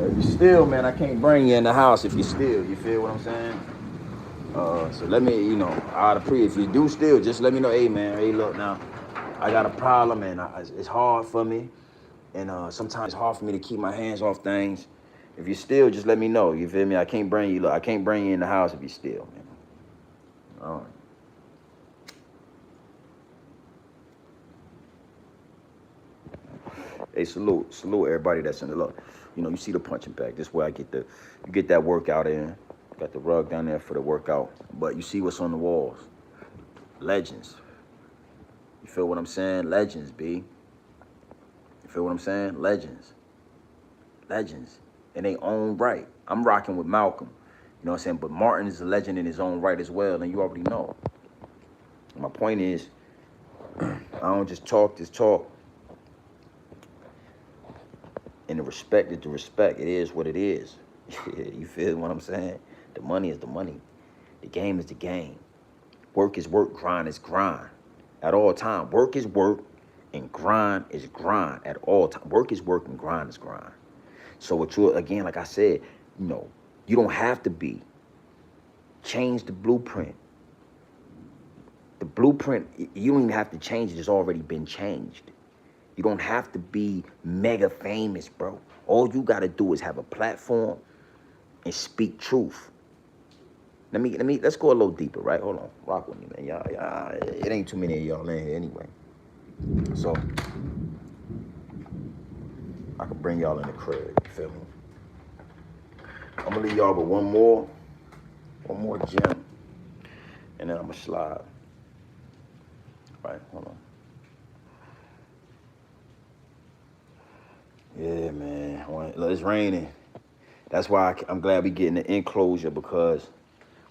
If you steal, man, I can't bring you in the house if you steal. You feel what I'm saying? So let me, I'd appreciate if you do steal, just let me know. Hey, man, hey, look, now, I got a problem, and it's hard for me. And sometimes it's hard for me to keep my hands off things. If you steal, just let me know. You feel me? I can't bring you in the house if you steal, man. All right. Hey, salute everybody that's in the look. You see the punching bag. This way you get that workout in. Got the rug down there for the workout. But you see what's on the walls. Legends. You feel what I'm saying? Legends, B. You feel what I'm saying? Legends. In their own right. I'm rocking with Malcolm. You know what I'm saying? But Martin is a legend in his own right as well, and you already know. My point is, I don't just talk this talk. And the respect is the respect. It is what it is. You feel what I'm saying? The money is the money. The game is the game. Work is work, grind is grind. At all time. Work is work and grind is grind at all time. Work is work and grind is grind. So again, like I said, you don't have to be. Change the blueprint. The blueprint, you don't even have to change it. It's already been changed. You don't have to be mega famous, bro. All you got to do is have a platform and speak truth. Let's go a little deeper, right? Hold on. Rock with me, man. Y'all, it ain't too many of y'all in here anyway. So, I can bring y'all in the crib, you feel me? I'm gonna leave y'all with one more gem, and then I'm gonna slide. Right, hold on. Yeah, man. Look, it's raining. That's why I'm glad we getting the enclosure, because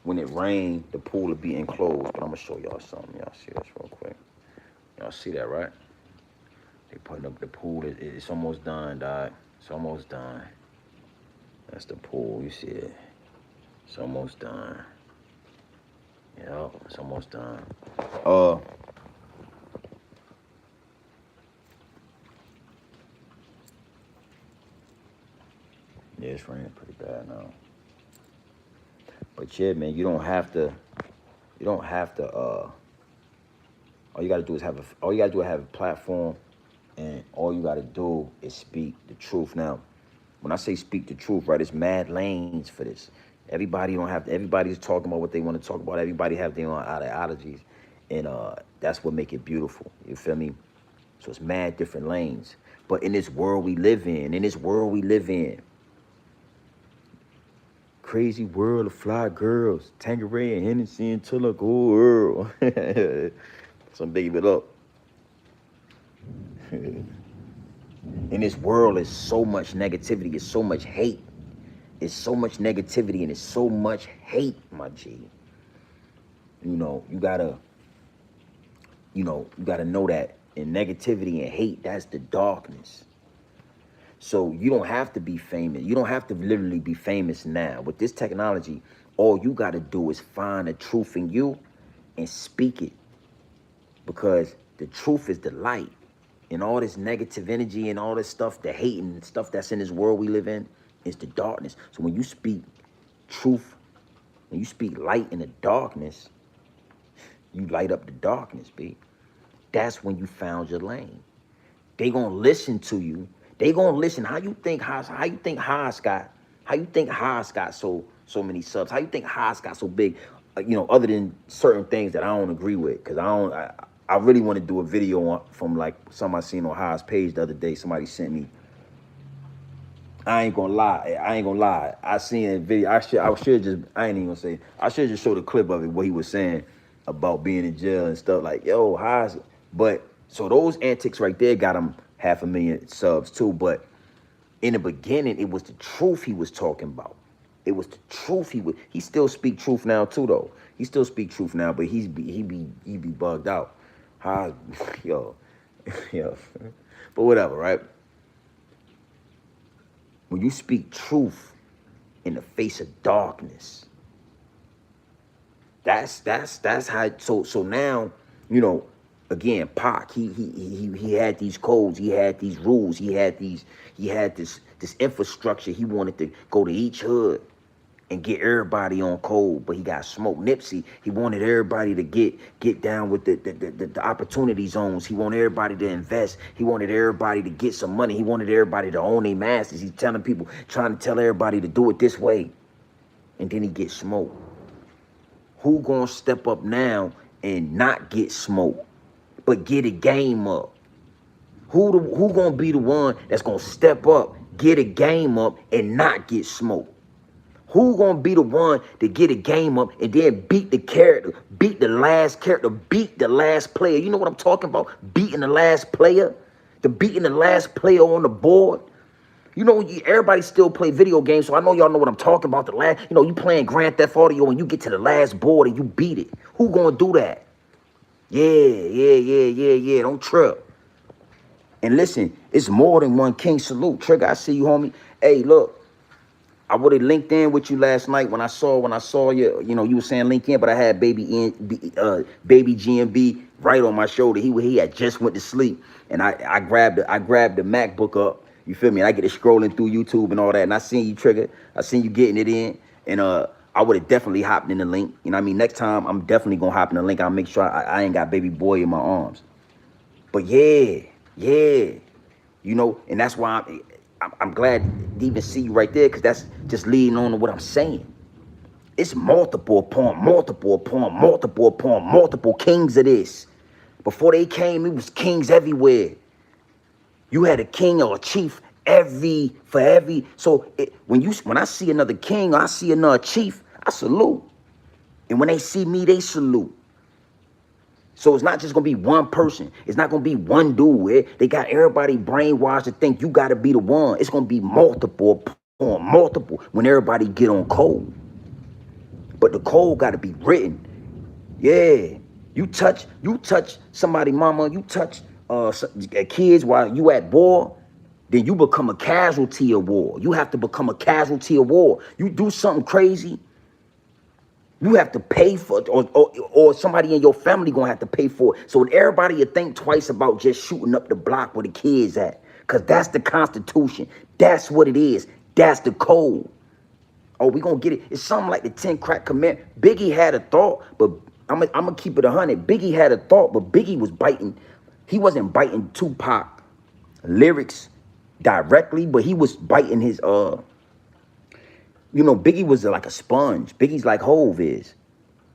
when it rains, the pool will be enclosed. But I'm gonna show y'all something. Y'all see this real quick. Y'all see that, right? They putting up the pool. It's almost done, dog. It's almost done. That's the pool. You see it? It's almost done. Yep, it's almost done. Yeah, it's raining pretty bad now. But yeah, man, you don't have to. All you gotta do is have a platform, and all you gotta do is speak the truth. Now, when I say speak the truth, right, it's mad lanes for this. Everybody's talking about what they want to talk about. Everybody have their own ideologies, and that's what make it beautiful. You feel me? So it's mad different lanes. But in this world we live in, crazy world of fly girls, Tanqueray and Hennessy until I go Earl. So I'm digging it up. In this world, is so much negativity, it's so much hate. It's so much negativity and it's so much hate, my G. You gotta know that in negativity and hate, that's the darkness. So you don't have to be famous. You don't have to literally be famous now. With this technology, all you got to do is find the truth in you and speak it. Because the truth is the light. And all this negative energy and all this stuff, the hate and stuff that's in this world we live in, is the darkness. So when you speak truth, when you speak light in the darkness, you light up the darkness, B. That's when you found your lane. They gonna listen to you. They gonna listen. How you think Haas got so many subs? How you think Haas got so big? Other than certain things that I don't agree with, because I really want to do a video from like something I seen on Haas page the other day. Somebody sent me. I ain't gonna lie. I seen a video. I should just. I ain't even gonna say. I should just show the clip of it, what he was saying about being in jail and stuff. Like, yo, Haas. But so those antics right there got him 500,000 subs too. But in the beginning, it was the truth he was talking about. It was the truth he still speak truth now too though. He still speak truth now, but he be bugged out. Haas, yo. But whatever, right? When you speak truth in the face of darkness, that's how. So now, again, Pac, he had these codes, he had these rules, he had this infrastructure. He wanted to go to each hood and get everybody on code, but he got smoked. Nipsey, he wanted everybody to get down with the opportunity zones. He wanted everybody to invest. He wanted everybody to get some money. He wanted everybody to own their masters. He's trying to tell everybody to do it this way. And then he gets smoked. Who gonna step up now and not get smoked, but get a game up? Who gonna be the one that's gonna step up, get a game up, and not get smoked? Who gonna be the one to get a game up and then beat the character, beat the last character, beat the last player? You know what I'm talking about? Beating the last player, beating the last player on the board. Everybody still play video games, so I know y'all know what I'm talking about. You playing Grand Theft Auto and you get to the last board and you beat it. Who gonna do that? Yeah. Don't trip. And listen, it's more than one king. Salute, Trigger. I see you, homie. Hey, look. I would have linked in with you last night when I saw you. You were saying link in, but I had baby GMB right on my shoulder. He had just went to sleep, and I grabbed the MacBook up. You feel me? And I get it scrolling through YouTube and all that, and I seen you, Trigger. I seen you getting it in, and I would have definitely hopped in the link. You know what I mean? Next time I'm definitely gonna hop in the link. I'll make sure I ain't got baby boy in my arms. But yeah. And that's why I'm glad to even see you right there, because that's just leading on to what I'm saying. It's multiple upon multiple kings of this. Before they came, it was kings everywhere. You had a king or a chief for every. So when I see another king or I see another chief, I salute. And when they see me, they salute. So it's not just gonna be one person. It's not gonna be one dude. They got everybody brainwashed to think you gotta be the one. It's gonna be multiple when everybody get on code. But the code gotta be written. Yeah. You touch somebody, mama. You touch kids while you at war. Then you become a casualty of war. You have to become a casualty of war. You do something crazy, you have to pay for it, or somebody in your family gonna have to pay for it. So everybody will think twice about just shooting up the block where the kids at. Because that's the Constitution. That's what it is. That's the code. Oh, we gonna get it. It's something like the 10 crack command. Biggie had a thought, but I'm gonna keep it 100. Biggie had a thought, but Biggie was biting. He wasn't biting Tupac lyrics directly, but he was biting his Biggie was like a sponge. Biggie's like Hove is.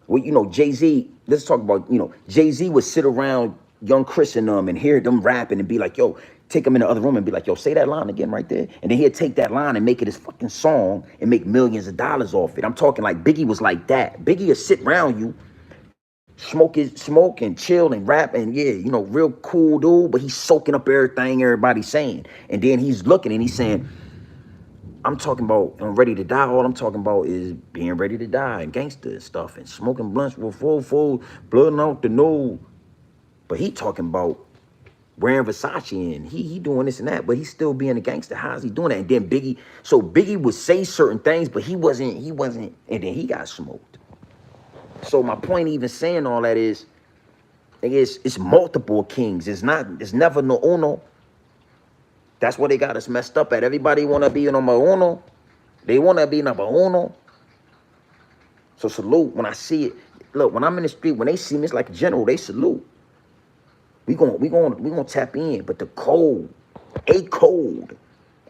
Well, Jay-Z, let's talk about, Jay-Z would sit around Young Chris and them and hear them rapping and be like, yo, take them in the other room and be like, yo, say that line again right there. And then he'd take that line and make it his fucking song and make millions of dollars off it. I'm talking like Biggie was like that. Biggie would sit around you, smoke and chill and rap and real cool dude, but he's soaking up everything everybody's saying. And then he's looking and he's saying, I'm talking about I'm ready to die. All I'm talking about is being ready to die and gangster and stuff and smoking blunts with full blood out the nose. But he talking about wearing Versace and he doing this and that, but he's still being a gangster. How's he doing that? And then Biggie, so Biggie would say certain things, but he wasn't, and then he got smoked. So my point even saying all that is it's multiple kings. It's never no uno. That's what they got us messed up at. Everybody want to be number uno. They want to be number uno. So salute when I see it. Look, when I'm in the street, when they see me, it's like a general, they salute. We gonna tap in, but the code,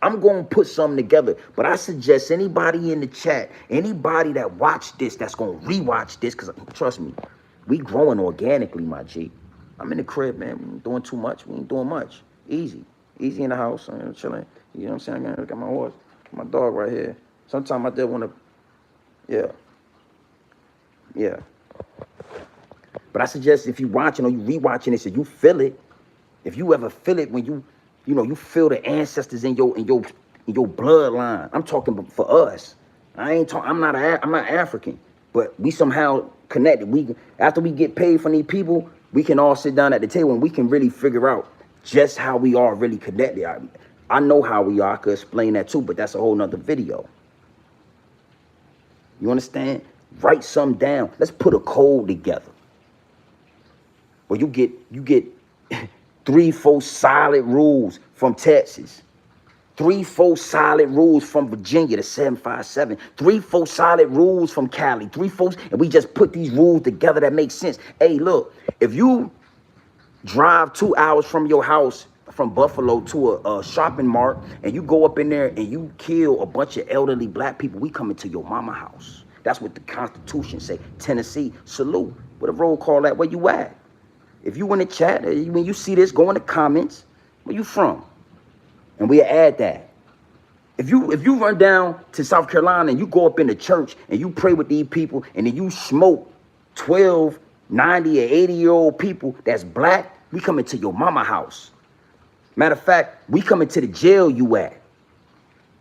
I'm gonna put something together. But I suggest anybody in the chat, anybody that watched this, that's gonna rewatch this, because trust me, we growing organically, my G. I'm in the crib, man. We ain't doing too much. We ain't doing much. Easy in the house. I'm chilling. You know what I'm saying? I got my horse, my dog right here. Sometimes I just wanna, yeah. But I suggest if you watching or you rewatching this and you feel it, if you ever feel it when you feel the ancestors in your bloodline. I'm talking for us. I'm not African, but we somehow connected. After we get paid from these people, we can all sit down at the table and we can really figure out just how we are really connected. I know how we are. I could explain that too, but that's a whole nother video. You understand? Write something down. Let's put a code together. Well, you get 3-4 solid rules from Texas, 3-4 solid rules from Virginia, the 757, 3-4 solid rules from Cali, 3-4, and we just put these rules together that make sense. Hey, look, if you drive 2 hours from your house from Buffalo to a shopping mart and you go up in there and you kill a bunch of elderly black people, we coming to your mama house. That's what the Constitution say. Tennessee, salute. What a roll call at? Where you at? If you in the chat, when you see this, go in the comments. Where you from? And we add that. If you run down to South Carolina and you go up in the church and you pray with these people and then you smoke 12, 90, or 80-year-old people that's black, we coming to your mama house. Matter of fact, we coming to the jail you at.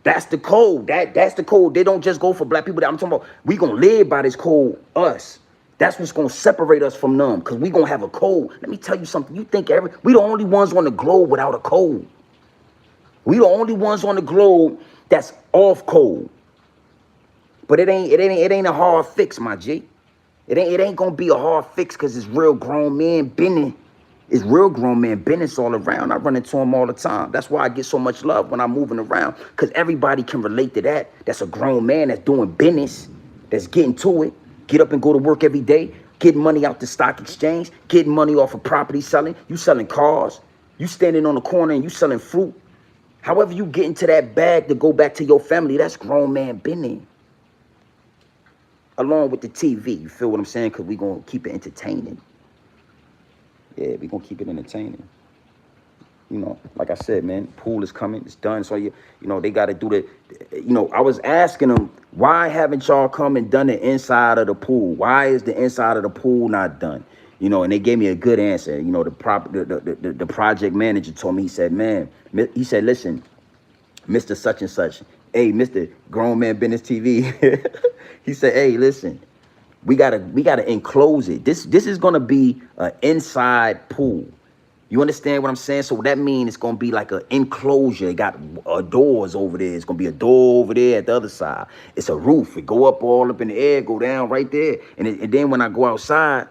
That's the code. That's the code. They don't just go for black people. I'm talking about we gonna live by this code, us. That's what's going to separate us from them, because we're going to have a code. Let me tell you something. You think we the only ones on the globe without a code. We the only ones on the globe that's off code. But it ain't a hard fix, my G. It ain't going to be a hard fix, because it's real grown men bending. It's real grown men business all around. I run into them all the time. That's why I get so much love when I'm moving around, because everybody can relate to that. That's a grown man that's doing business, that's getting to it. Get up and go to work every day, getting money out the stock exchange, getting money off of property selling. You selling cars. You standing on the corner and you selling fruit. However you get into that bag to go back to your family, that's grown man business. Along with the TV. You feel what I'm saying? Because we're going to keep it entertaining. Yeah, we're going to keep it entertaining. You know, like I said, man, pool is coming. It's done. So, you know, they got to do I was asking them, why haven't y'all come and done the inside of the pool? Why is the inside of the pool not done? You know, and they gave me a good answer. You know, the project manager told me, he said, listen, Mr. Such and Such. Hey, Mr. Grown Man Business TV. He said, hey, listen, we gotta enclose it. This is gonna be an inside pool. You understand what I'm saying? So that means it's going to be like an enclosure. It got doors over there. It's going to be a door over there at the other side. It's a roof. It go up all up in the air, go down right there. And then when I go outside,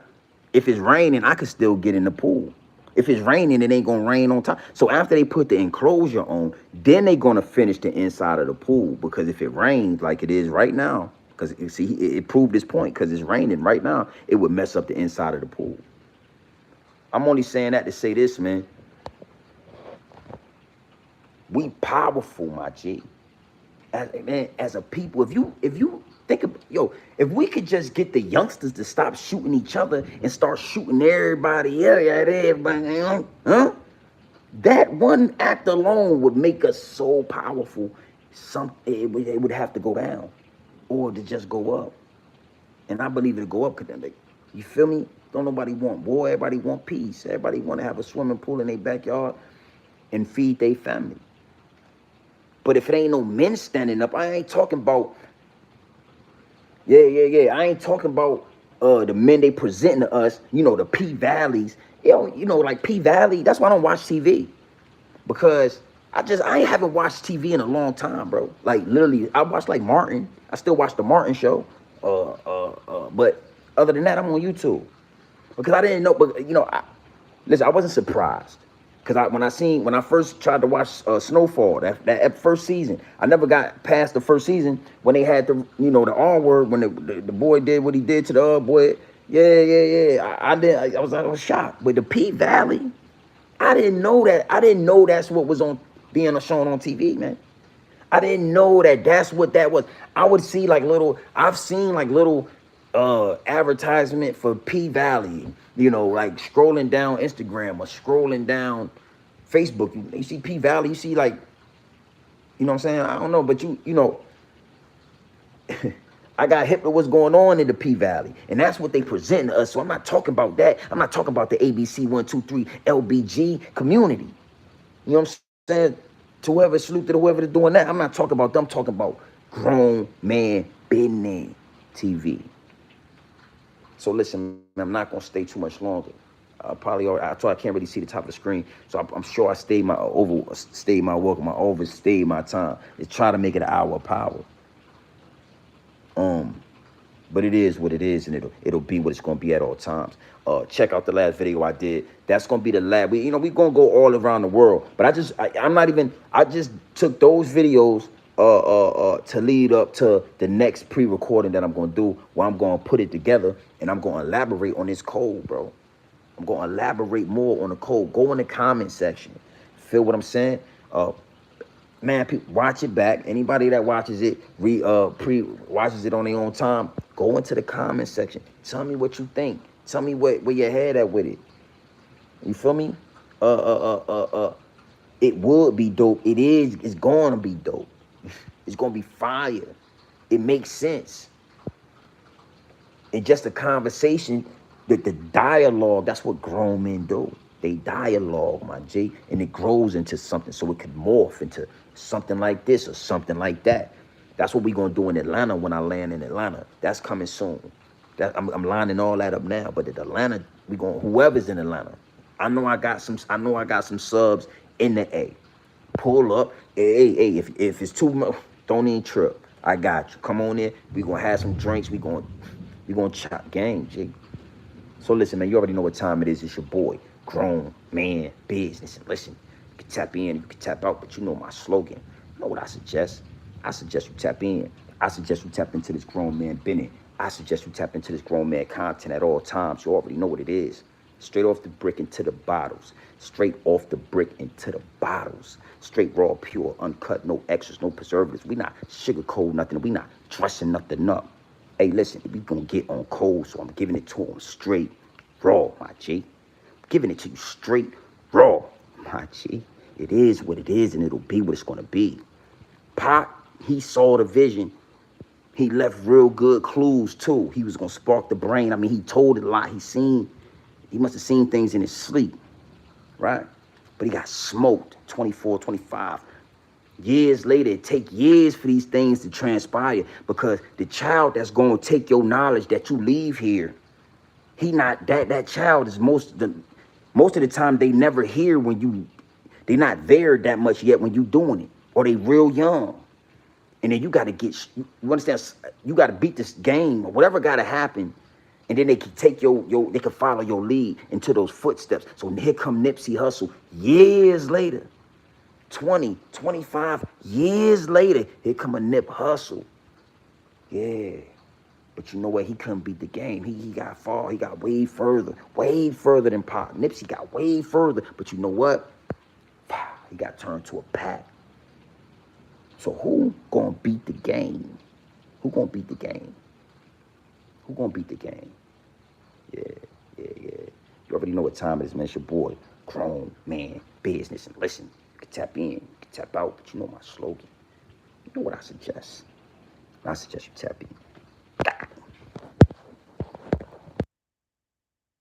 if it's raining, I can still get in the pool. If it's raining, it ain't going to rain on top. So after they put the enclosure on, then they going to finish the inside of the pool. Because if it rains like it is right now, because you see, it proved this point, because it's raining right now, it would mess up the inside of the pool. I'm only saying that to say this, man. We powerful, my G. As a people, if you think of, if we could just get the youngsters to stop shooting each other and start shooting everybody, that one act alone would make us so powerful. It would have to go down, or to just go up. And I believe it'll go up, because you feel me? Don't nobody want war. Everybody want peace. Everybody want to have a swimming pool in their backyard and feed their family. But if it ain't no men standing up, I ain't talking about, I ain't talking about the men they presenting to us, the P Valleys Yo, you know, like P Valley. That's why I don't watch TV, because I haven't watched TV in a long time, bro. Like literally, I watched like Martin. I still watch the Martin show. But other than that, I'm on YouTube because I didn't know. But you know, listen, I wasn't surprised because when I first tried to watch Snowfall, that first season, I never got past the first season when they had the R word when the boy did what he did to the other boy. Yeah. I was shocked. But the P Valley, I didn't know that. I didn't know that's what was on being shown on TV, man. I didn't know that that's what that was. I would see like I've seen like little advertisement for P Valley, you know, like scrolling down Instagram or scrolling down Facebook. You see P Valley, you see like, you know what I'm saying? I don't know, but you know, I got hip to what's going on in the P Valley, and that's what they present to us. So I'm not talking about that. I'm not talking about the ABC 123 LBG community. You know what I'm saying? To whoever salute to whoever's doing that, I'm not talking about them. I'm talking about grown man business TV. So listen, I'm not gonna stay too much longer. I can't really see the top of the screen, so I'm sure I overstayed my welcome. I overstayed my time. It's try to make it an hour of power. But it is what it is, and it'll be what it's gonna be at all times. Check out the last video I did. That's gonna be the last. We gonna go all around the world. But I just took those videos to lead up to the next pre-recording that I'm gonna do, where I'm gonna put it together and I'm gonna elaborate on this code, bro. I'm gonna elaborate more on the code. Go in the comment section. Feel what I'm saying? Man, people, watch it back. Anybody that watches it, watches it on their own time, go into the comment section. Tell me what you think. Tell me where your head at with it. You feel me? It would be dope. It is. It's going to be dope. It's going to be fire. It makes sense. It's just a conversation. The dialogue, that's what grown men do. They dialogue, my G, and it grows into something, so it could morph into something like this or something like that. That's what we're gonna do in Atlanta when I land in Atlanta. That's coming soon. I'm lining all that up now. But at Atlanta, whoever's in Atlanta. I know I got some subs in the A. Pull up. Hey, if it's too much, don't even trip. I got you. Come on in. We gonna have some drinks. We gonna chop game, G. So listen, man, you already know what time it is. It's your boy, Grown Man Business. And listen, you can tap in, you can tap out, but you know my slogan. You know what I suggest? I suggest you tap in. I suggest you tap into this grown man business. I suggest you tap into this grown man content at all times. You already know what it is. Straight off the brick into the bottles. Straight off the brick into the bottles. Straight raw, pure, uncut, no extras, no preservatives. We not sugarcoat nothing. We not dressing nothing up. Hey, listen, we gonna get on cold, so I'm giving it to him straight raw, my G. Giving it to you straight raw, my G. It is what it is, and it'll be what it's gonna be. Pac, he saw the vision. He left real good clues too. He was gonna spark the brain. I mean, he told it a lot. He must have seen things in his sleep, right? But he got smoked 24, 25. Years later, it take years for these things to transpire, because the child that's going to take your knowledge that you leave here, that child is most of the time they never hear they not there that much yet when you doing it, or they real young. And then you got to you understand, you got to beat this game or whatever got to happen. And then they can take they can follow your lead into those footsteps. So here come Nipsey Hussle years later. 20, 25 years later, here come a Nip Hussle. Yeah. But you know what? He couldn't beat the game. He got far. He got way further than Pac. Nipsey got way further. But you know what? He got turned to a pack. So who gonna beat the game? Who gonna beat the game? Who gonna beat the game? Yeah. You already know what time it is, man. It's your boy, Grown Man Business. And listen, you can tap in, you can tap out, but you know my slogan. You know what I suggest? I suggest you tap in.